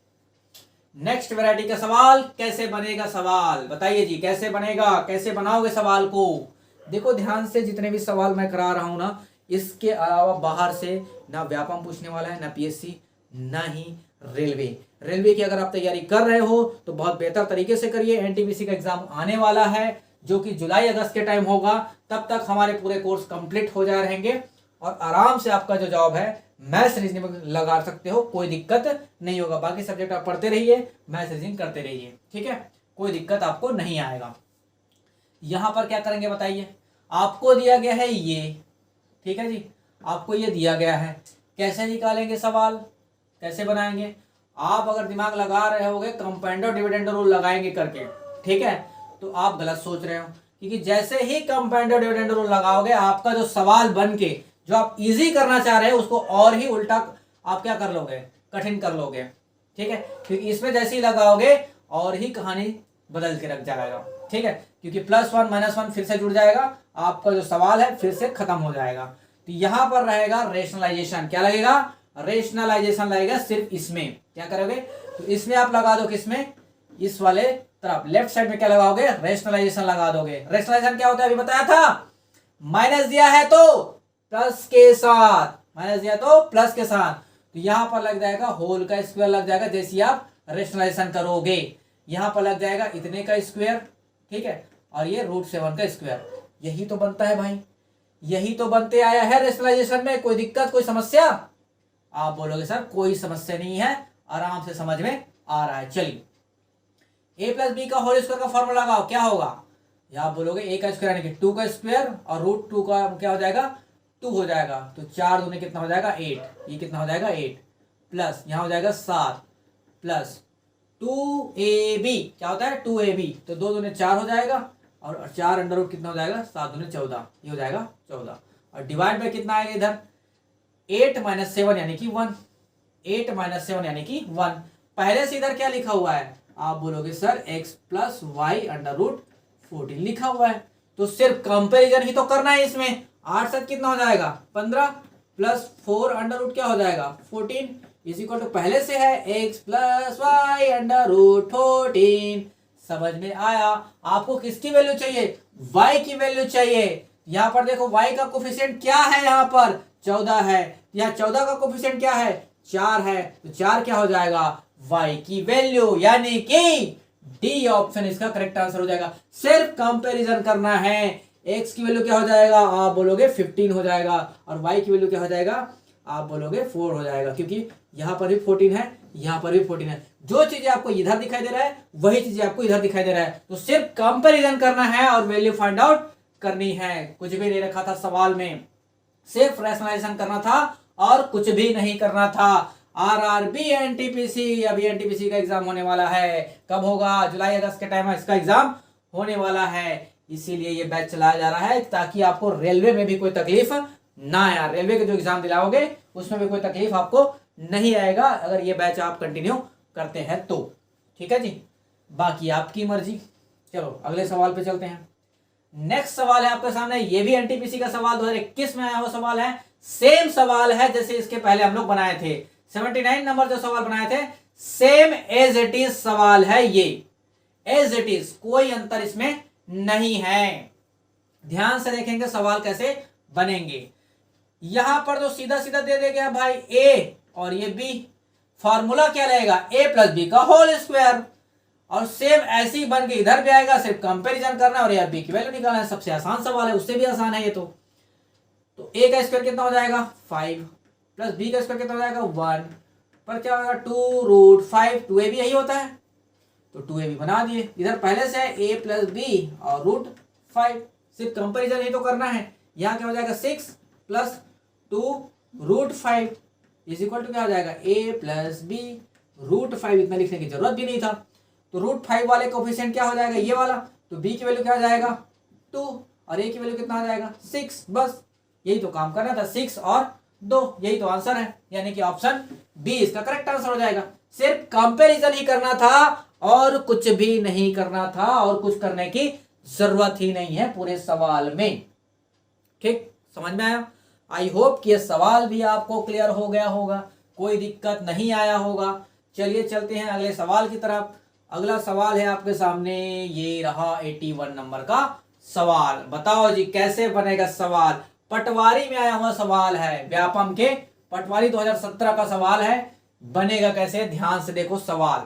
S1: नेक्स्ट वैरायटी का सवाल। कैसे बनेगा सवाल, बताइए जी कैसे बनेगा, कैसे बनाओगे सवाल को। देखो ध्यान से, जितने भी सवाल मैं करा रहा हूं ना, इसके अलावा बाहर से ना व्यापम पूछने वाला है, ना पीएससी, ना ही रेलवे की अगर आप तैयारी कर रहे हो तो बहुत बेहतर तरीके से करिए। एनटीपीसी का एग्जाम आने वाला है जो कि जुलाई अगस्त के टाइम होगा, तब तक हमारे पूरे कोर्स कंप्लीट हो जा रहेंगे और आराम से आपका जो जॉब है मैथ्स रीजनिंग में लगा सकते हो, कोई दिक्कत नहीं होगा। बाकी सब्जेक्ट आप पढ़ते रहिए, मैथ्स रीजनिंग करते रहिए, ठीक है, कोई दिक्कत आपको नहीं आएगा। यहां पर क्या करेंगे बताइए, आपको दिया गया है ये, ठीक है जी, आपको ये दिया गया है, कैसे निकालेंगे सवाल, कैसे बनाएंगे। आप अगर दिमाग लगा रहे होगे कंपाउंडर डिविडेंड रूल लगाएंगे करके, ठीक है, तो आप गलत सोच रहे हो, क्योंकि जैसे ही कंपाउंडर डिविडेंड रूल लगाओगे आपका जो सवाल बन के जो आप इजी करना चाह रहे हो उसको और ही उल्टा आप क्या कर लोगे, कठिन कर लोगे, ठीक है, क्योंकि इसमें जैसे ही लगाओगे और ही कहानी बदल के रख जाएगा, ठीक है, क्योंकि +1 -1 फिर से जुड़ जाएगा, आपका जो सवाल है फिर से खत्म हो जाएगा। तो यहां पर रहेगा रेशनलाइजेशन, क्या लगेगा, रेशनलाइजेशन लगेगा सिर्फ इसमें। क्या करोगे, तो इसमें आप लगा दो, किसमें, इस वाले तरफ लेफ्ट साइड में क्या लगाओगे, रेशनलाइजेशन लगा दोगे। रेशनलाइजेशन क्या होता है अभी बताया था, माइनस दिया है तो प्लस के साथ, माइनस दिया तो प्लस के साथ, तो यहां पर लग जाएगा होल का स्क्वायर लग जाएगा, जैसे आप रेशनलाइजेशन करोगे यहां पर लग जाएगा इतने का स्क्वायर, ठीक है, और ये √7 का स्क्वायर। यही तो बनता है भाई, यही तो बनते आया है रेशनलाइजेशन में, कोई दिक्कत कोई समस्या। आप बोलोगे सर कोई समस्या नहीं है, आराम से समझ में आ रहा है। चलिए a + b का होल स्क्वायर का फॉर्मूला लगाओ, क्या होगा, या आप बोलोगे a का स्क्वायर यानी कि 2 का स्क्वायर और √2 का क्या हो जाएगा 2 हो जाएगा, तो 4 दूनी कितना हो जाएगा 8, ये कितना हो जाएगा 8 प्लस यहाँ हो जाएगा 7 प्लस 2ab क्या होता है 2ab, तो 2 दूनी 4 हो जाएगा और 4 √ कितना हो जाएगा 7 दूनी 14, ये हो जाएगा 14 और डिवाइड बाय कितना आएगा इधर 8 - 7 यानी कि 1, 8 - 7 यानी कि 1। पहले से इधर क्या लिखा हुआ है, आप बोलोगे सर x + y √14 लिखा हुआ है, तो सिर्फ कंपैरिजन ही तो करना है इसमें। 8 7 कितना हो जाएगा 15 प्लस 4 अंडर रूट क्या हो जाएगा 14 इज इक्वल टू पहले से है x plus Y under root 14। समझ में आया? आपको किसकी वैल्यू चाहिए? y की वैल्यू चाहिए। यहां पर देखो y का कोफिशिएंट क्या है, यहां पर 14 है, यहाँ 14 का कोफिशिएंट क्या है 4 है, तो 4 क्या हो जाएगा y की वैल्यू, यानी कि डी ऑप्शन इसका करेक्ट आंसर हो जाएगा। सिर्फ कंपैरिजन करना है। x की वैल्यू क्या हो जाएगा आप बोलोगे 15 हो जाएगा, और y की वैल्यू क्या हो जाएगा आप बोलोगे 4 हो जाएगा, क्योंकि यहां पर भी 14 है, यहां पर भी 14 है। जो चीजें आपको इधर दिखाई दे रहा है वही चीजें आपको इधर दिखाई दे रहा है। तो सिर्फ कंपैरिजन करना है और वैल्यू फाइंड आउट करनी है। कुछ भी नहीं रखा था सवाल में, सिर्फ रैशनलाइजेशन करना था और कुछ भी नहीं करना था। आरआरबी एनटीपीसी, अभी एनटीपीसी का एग्जाम होने वाला है। कब होगा? जुलाई अगस्त के टाइम में इसका एग्जाम होने वाला है, इसीलिए ये बैच चलाया जा रहा है ताकि आपको रेलवे में भी कोई तकलीफ ना आए। रेलवे के जो एग्जाम दिलाओगे उसमें भी कोई तकलीफ आपको नहीं आएगा अगर ये बैच आप कंटिन्यू करते हैं तो। ठीक है जी, बाकी आपकी मर्जी। चलो अगले सवाल पे चलते हैं। नेक्स्ट सवाल है आपके सामने, ये भी एनटीपीसी का सवाल 2021 में आया हुआ सवाल है। सेम सवाल है जैसे इसके पहले हम लोग बनाए थे, 79 नंबर जो सवाल बनाए थे, सेम एज इट इज सवाल है ये, एज इट इज, कोई अंतर इसमें नहीं है। ध्यान से देखेंगे सवाल कैसे बनेंगे। यहां पर जो सीधा सीधा दे देगा भाई ए और ये बी, फॉर्मूला क्या रहेगा ए प्लस बी का होल स्क्वायर, और सेम ऐसे ही बन के इधर भी आएगा, सिर्फ कंपैरिजन करना और यार बी की वैल्यू निकालना है। सबसे आसान सवाल है, उससे भी आसान है ये तो ए का स्क्वायर कितना हो जाएगा 5 प्लस बी का स्क्वायर कितना हो जाएगा 1, पर क्या होगा 2 रूट 5, 2a भी यही होता है तो 2a भी बना दिए। इधर पहले से है a प्लस बी और रूट 5, सिर्फ कंपैरिजन ही तो करना है। यहाँ क्या हो जाएगा 6 plus 2 root 5 is equal to क्या हो जाएगा a प्लस बी रूट 5, इतना लिखने की जरूरत भी नहीं था। तो रूट 5 वाले कोफिशिएंट क्या हो जाएगा ये वाला, तो b की वैल्यू क्या हो जाएगा 2 और a की वैल्यू कितना हो जाएगा 6, बस यही तो काम करना था, 6 और 2, यही तो आंसर है, यानी कि ऑप्शन बी इसका करेक्ट आंसर हो जाएगा। सिर्फ कंपैरिजन ही करना था और कुछ भी नहीं करना था, और कुछ करने की जरूरत ही नहीं है पूरे सवाल में। ठीक, समझ में आया? आई होप कि यह सवाल भी आपको क्लियर हो गया होगा, कोई दिक्कत नहीं आया होगा। चलिए चलते हैं अगले सवाल की तरफ। अगला सवाल है आपके सामने, ये रहा 81 नंबर का सवाल। बताओ जी कैसे बनेगा सवाल। पटवारी में आया हुआ सवाल है, व्यापम के पटवारी 2017 का सवाल है। बनेगा कैसे, ध्यान से देखो सवाल,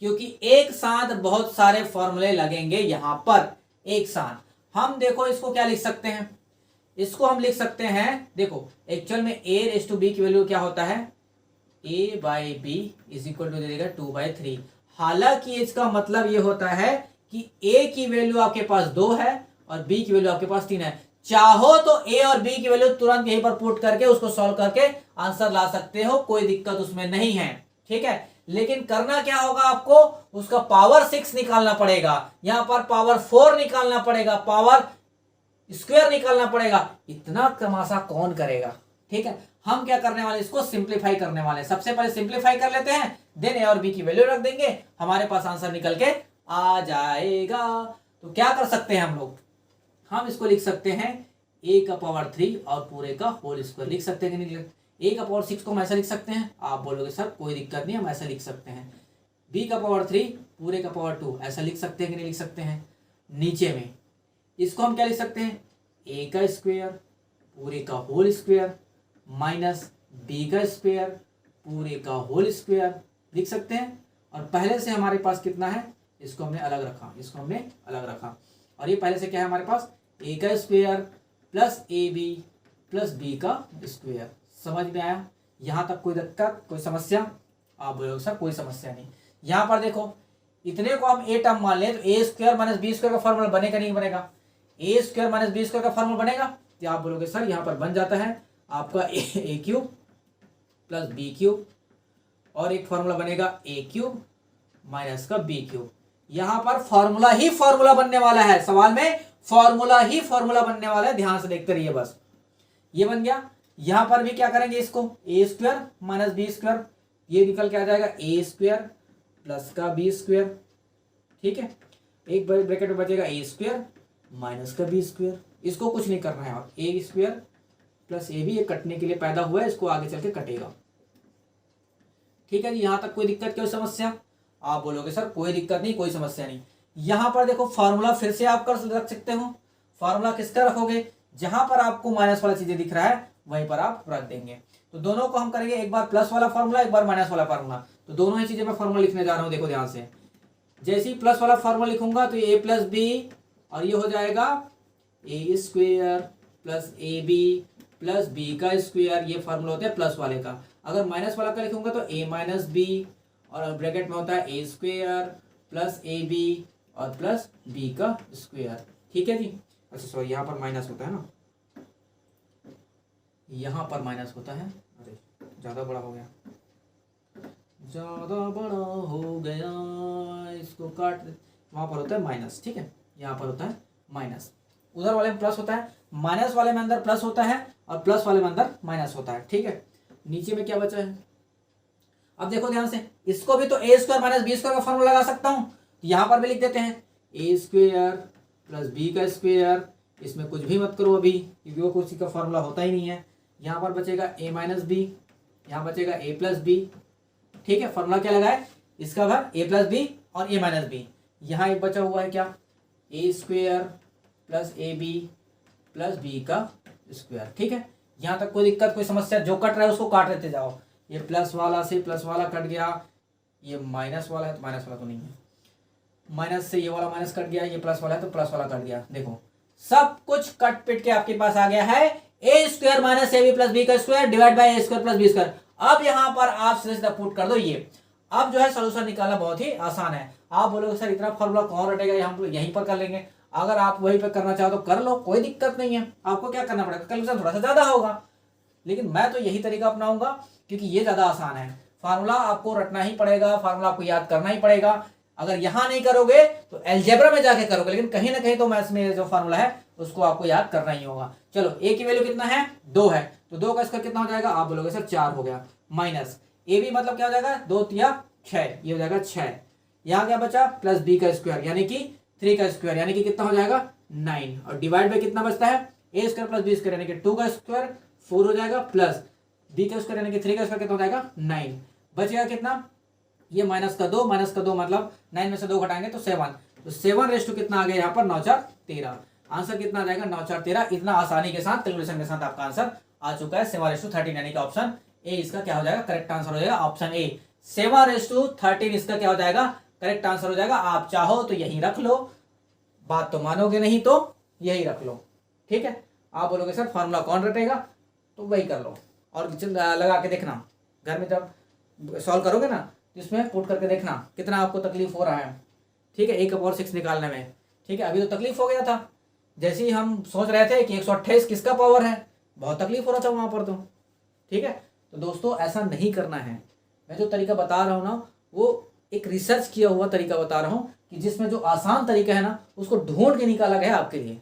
S1: क्योंकि एक साथ बहुत सारे फॉर्मूले लगेंगे यहां पर एक साथ। हम देखो इसको क्या लिख सकते हैं, इसको हम लिख सकते हैं, देखो एक्चुअल में a रेज़ टू b की वैल्यू क्या होता है a by B is equal to दे देगा 2/3। हालांकि इसका मतलब ये होता है कि a की वैल्यू आपके पास 2 है और b की वैल्यू आपके पास 3 है। चाहो तो a और b की वैल्यू तुरंत यहीं पर पुट करके उसको सॉल्व करके आंसर ला सकते हो, कोई दिक्कत उसमें नहीं है। ठीक है, लेकिन करना क्या होगा आपको, उसका पावर 6 निकालना पड़ेगा, यहां पर पावर 4 निकालना पड़ेगा, पावर स्क्वायर निकालना पड़ेगा। इतना तमाशा कौन करेगा। ठीक है, हम क्या करने वाले, इसको सिंप्लीफाई करने वाले। सबसे पहले सिंप्लीफाई कर लेते हैं, देन ए और बी की वैल्यू रख देंगे, हमारे पास आंसर निकल के आ जाएगा। तो क्या कर सकते हैं हम लोग, हम इसको लिख सकते हैं a का पावर 3 और पूरे का होल स्क्वायर लिख सकते हैं कि नहीं। a का पावर 6 को हम ऐसा लिख सकते हैं, आप बोलोगे सर कोई दिक्कत नहीं हम ऐसा लिख सकते हैं। b का पावर 3 पूरे का पावर 2 ऐसा लिख सकते हैं कि नहीं लिख सकते हैं। नीचे में इसको हम क्या लिख सकते हैं, a का स्क्वायर पूरे का होल स्क्वायर माइनस b का स्क्वायर पूरे का होल स्क्वायर लिख सकते हैं। और पहले से हमारे पास कितना है, इसको हमने अलग रखा, इसको हमने अलग रखा, और ये पहले से क्या है हमारे पास a का square plus ab plus b का स्क्वायर। समझ में आया? यहाँ तक कोई दिक्कत कोई समस्या, आप बोलोगे सर कोई समस्या नहीं। यहाँ पर देखो इतने को हम a टर्म मान लें तो a square minus B square का फॉर्मूला बनेगा नहीं बनेगा, a square minus B square का फॉर्मूला बनेगा, तो आप बोलोगे सर यहाँ पर बन जाता है आपका a cube plus B cube, और एक फॉर्मूला बनेगा a क्यूब माइनस का b क्यूब। यहाँ पर फॉर्मूला ही फॉर्मूला बनने वाला है, सवाल में फॉर्मूला ही फॉर्मूला बनने वाला है, ध्यान से देखते रहिए बस। ये बन गया, यहां पर भी क्या करेंगे, इसको a square minus B square, ये निकल के आ जाएगा a स्क्वायर प्लस का बी स्क्वायर। ठीक है, एक ब्रैकेट में बचेगा a स्क्वायर माइनस का बी स्क्वायर, इसको कुछ नहीं करना है और A square plus A B, ये कटने के लिए पैदा हुआ है, इसको आगे चल के कटेगा। ठीक है जी, यहाँ तक कोई दिक्कत, कोई समस्या? आप बोलोगे सर कोई दिक्कत नहीं, कोई समस्या नहीं। यहाँ पर देखो फार्मूला फिर से आप कर रख सकते हो। फार्मूला किसका रखोगे? जहां पर आपको माइनस वाला चीजें दिख रहा है वहीं पर आप रख देंगे। तो दोनों को हम करेंगे, एक बार प्लस वाला फार्मूला, एक बार माइनस वाला फार्मूला। तो दोनों ही चीजें मैं फार्मूला लिखने जा रहा हूँ, देखो ध्यान से। जैसे ही प्लस वाला फार्मूला लिखूंगा तो ए प्लस बी, और ये हो जाएगा A square plus A B plus B का स्क्वेयर, ये फार्मूला होता है प्लस वाले का। अगर माइनस वाला का लिखूंगा तो ए माइनस बी, और ब्रैकेट में होता है ए स्क्वेयर प्लस ए बी और प्लस बी का स्क्वेयर। ठीक है जी। अच्छा सॉरी, यहाँ पर माइनस होता है ना, यहाँ पर माइनस होता है, अरे ज़्यादा बड़ा हो गया, ज़्यादा बड़ा हो गया, इसको काट, वहाँ पर होता है माइनस। ठीक है, यहाँ पर होता है माइनस, उधर वाले में प्लस होता है, माइनस वाले में अंदर प्लस होता है और प्लस वाले में अंदर माइनस होता है। ठीक है, नीचे में क्या बचा है? अब देखो ध्यान से, इसको भी तो ए स्क्वायर माइनस बी स्क्वायर का फॉर्मूला लगा सकता हूँ, यहाँ पर भी लिख देते हैं ए स्क्वायर प्लस बी का स्क्वायर, इसमें कुछ भी मत करो अभी, क्योंकि वो कुछ का फॉर्मूला होता ही नहीं है। यहाँ पर बचेगा ए माइनस बी, यहाँ बचेगा ए प्लस बी। ठीक है, फॉर्मूला क्या लगा है इसका? भर ए प्लस बी और ए माइनस बी। यहाँ एक बचा हुआ है क्या? A square plus A B plus B का स्क्वायर। ठीक है, यहाँ तक कोई दिक्कत, कोई समस्या? जो कट रहा है उसको काट लेते जाओ। ये प्लस वाला से प्लस वाला कट गया, ये माइनस वाला है तो माइनस वाला तो नहीं है, माइनस से ये वाला माइनस कट गया, ये प्लस वाला है तो प्लस वाला कट गया। देखो सब कुछ कट पिट के आपके पास आ गया है, A square minus A B plus B का square divide by A square plus B square. अब यहाँ पर आप सीधे पुट कर दो ये। अब जो है सोल्यूशन निकालना बहुत ही आसान है। आप बोलोगे सर इतना फॉर्मूला कौन रटेगा, हम यहीं पर कर लेंगे। अगर आप वहीं पर करना चाहो तो कर लो, कोई दिक्कत नहीं है। आपको क्या करना पड़ेगा, कैलकुलेशन थोड़ा सा ज्यादा होगा, लेकिन मैं तो यही तरीका अपनाऊंगा क्योंकि ये ज्यादा आसान है। फार्मूला आपको रटना ही पड़ेगा, फार्मूला आपको याद करना ही पड़ेगा। अगर यहां नहीं करोगे तो एलजेब्रा में जाके करोगे, लेकिन कहीं ना कहीं तो मैथ्स में जो फार्मूला है उसको आपको याद करना ही होगा। चलो ए की वैल्यू कितना है? 2 है, तो 2 का स्क्वायर कितना हो जाएगा? आप बोलोगे सर 4 हो गया। माइनस ए बी मतलब क्या हो जाएगा? 2 या 6, ये हो जाएगा 6। यहाँ क्या बचा? प्लस बी का स्क्वायर यानी कि 3 का स्क्वायर, यानी कि कितना हो जाएगा? 9। और डिवाइड बाय कितना बचता है? A square plus B square यानी कि 2 का स्क्वायर 4 हो जाएगा, प्लस बी का स्क्वायर यानी कि 3 का स्क्वायर कितना हो जाएगा? 9। बचेगा कितना? ये माइनस का 2 मतलब 9 में से 2 घटाएंगे तो 7। तो 7 रेस टू कितना आ गया यहाँ पर? 9 4 13। आंसर कितना आ जाएगा? 9 4 13। इतना आसानी के साथ कैलकुलेशन के साथ आपका आंसर आ चुका है 7 रेस टू 13, यानी कि ऑप्शन ए इसका क्या हो जाएगा? करेक्ट आंसर हो जाएगा ऑप्शन ए। 7 रेस टू 13 इसका क्या हो जाएगा? करेक्ट आंसर हो जाएगा। आप चाहो तो यही रख लो, बात तो मानोगे नहीं तो यही रख लो। ठीक है, आप बोलोगे सर फार्मूला कौन रटेगा, तो वही कर लो और लगा के देखना। घर में जब सॉल्व करोगे ना इसमें पुट करके देखना कितना आपको तकलीफ हो रहा है। ठीक है, 1/6 निकालने में। ठीक है, अभी तो तकलीफ हो गया था, जैसे ही हम सोच रहे थे कि 128 किसका पावर है, बहुत तकलीफ हो रहा था वहां पर तो। ठीक है, तो दोस्तों ऐसा नहीं करना है। मैं जो तरीका बता रहा हूँ ना वो एक रिसर्च किया हुआ तरीका बता रहा हूँ कि जिसमें जो आसान तरीका है ना उसको ढूंढ के निकाला गया आपके लिए।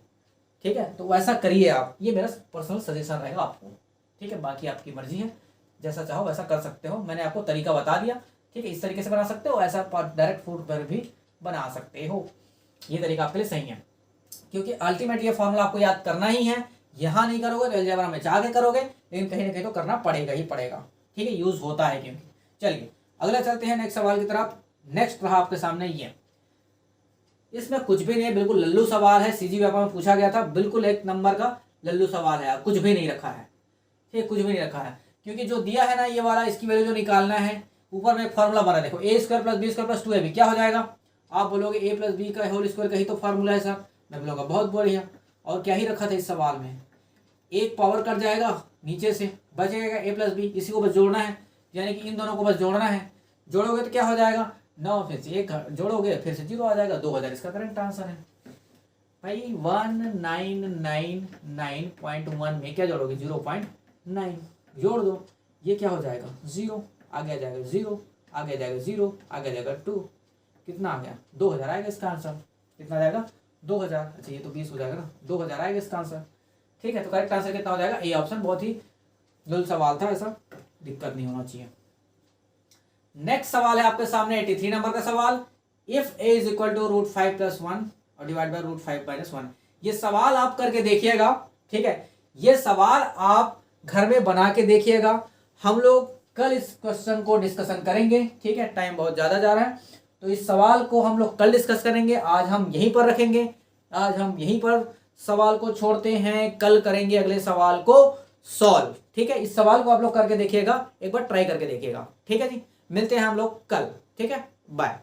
S1: ठीक है, तो वैसा करिए आप, ये मेरा पर्सनल सजेशन रहेगा आपको। ठीक है, बाकी आपकी मर्जी है, जैसा चाहो वैसा कर सकते हो। मैंने आपको तरीका बता दिया। ठीक है, इस तरीके से बना सकते हो, ऐसा डायरेक्ट फूड पर भी बना सकते हो। ये तरीका आपके लिए सही है, क्योंकि अल्टीमेट ये फॉर्मूला आपको याद करना ही है। यहाँ नहीं करोगे तो अलजेब्रा में जाके करोगे, लेकिन कहीं ना कहीं तो करना पड़ेगा ही पड़ेगा। ठीक है, यूज होता है क्योंकि। चलिए अगला चलते हैं नेक्स्ट सवाल की तरफ। नेक्स्ट रहा आपके सामने ये, इसमें कुछ भी नहीं है, बिल्कुल लल्लू सवाल है। सीजी पेपर में पूछा गया था, बिल्कुल 1 नंबर का लल्लू सवाल है, कुछ भी नहीं रखा है। ठीक, कुछ भी नहीं रखा है, क्योंकि जो दिया है ना ये वाला, इसकी वैल्यू जो निकालना है, ऊपर में एक फॉर्मूला बना, देखो A square plus B square plus 2ab क्या हो जाएगा? आप बोलोगे ए प्लस बी का होल स्क्वायर का ही तो फॉर्मूला है सर। मैं बोलूँगा बहुत बढ़िया, और क्या ही रखा था इस सवाल में? एक पावर कट जाएगा नीचे से, बचेगा ए प्लस बी, इसी को बस जोड़ना है, यानी कि इन दोनों को बस जोड़ना है। जोड़ोगे तो क्या हो जाएगा? 9, फिर से 1 जोड़ोगे फिर से 0 आ जाएगा, 2000 इसका करेक्ट आंसर है भाई। 1999.1 में क्या जोड़ोगे? 0.9 जोड़ दो, ये क्या हो जाएगा? 0, आगे आ जाएगा 0, आगे आ जाएगा 0, आगे आ जाएगा 2, कितना आ गया? 2000 आएगा इसका आंसर। कितना आ जाएगा? 2000। अच्छा ये तो 20 हो जाएगा ना, 2000 आएगा इसका आंसर। ठीक है, तो करेक्ट आंसर कितना हो जाएगा? A option. बहुत ही लुल सवाल था, ऐसा दिक्कत नहीं होना चाहिए। नेक्स्ट सवाल है आपके सामने 83 नंबर का सवाल। If A is equal to √5 + 1 और डिवाइड बाय √5 - 1, ये सवाल आप करके देखिएगा, ठीक है। ये सवाल आप घर में बना के देखिएगा। हम लोग कल इस क्वेश्चन को डिस्कशन करेंगे, ठीक है। टाइम बहुत ज़्यादा जा रहा है, तो इस सवाल को हम लोग कल डिस्कस करेंगे। आज हम यहीं पर रखेंगे, आज हम यहीं पर सवाल को छोड़ते हैं। कल करेंगे अगले सवाल को सॉल्व, ठीक है। इस सवाल को आप लोग करके देखिएगा, एक बार ट्राई करके देखिएगा, ठीक है जी। मिलते हैं हम लोग कल, ठीक है। बाय।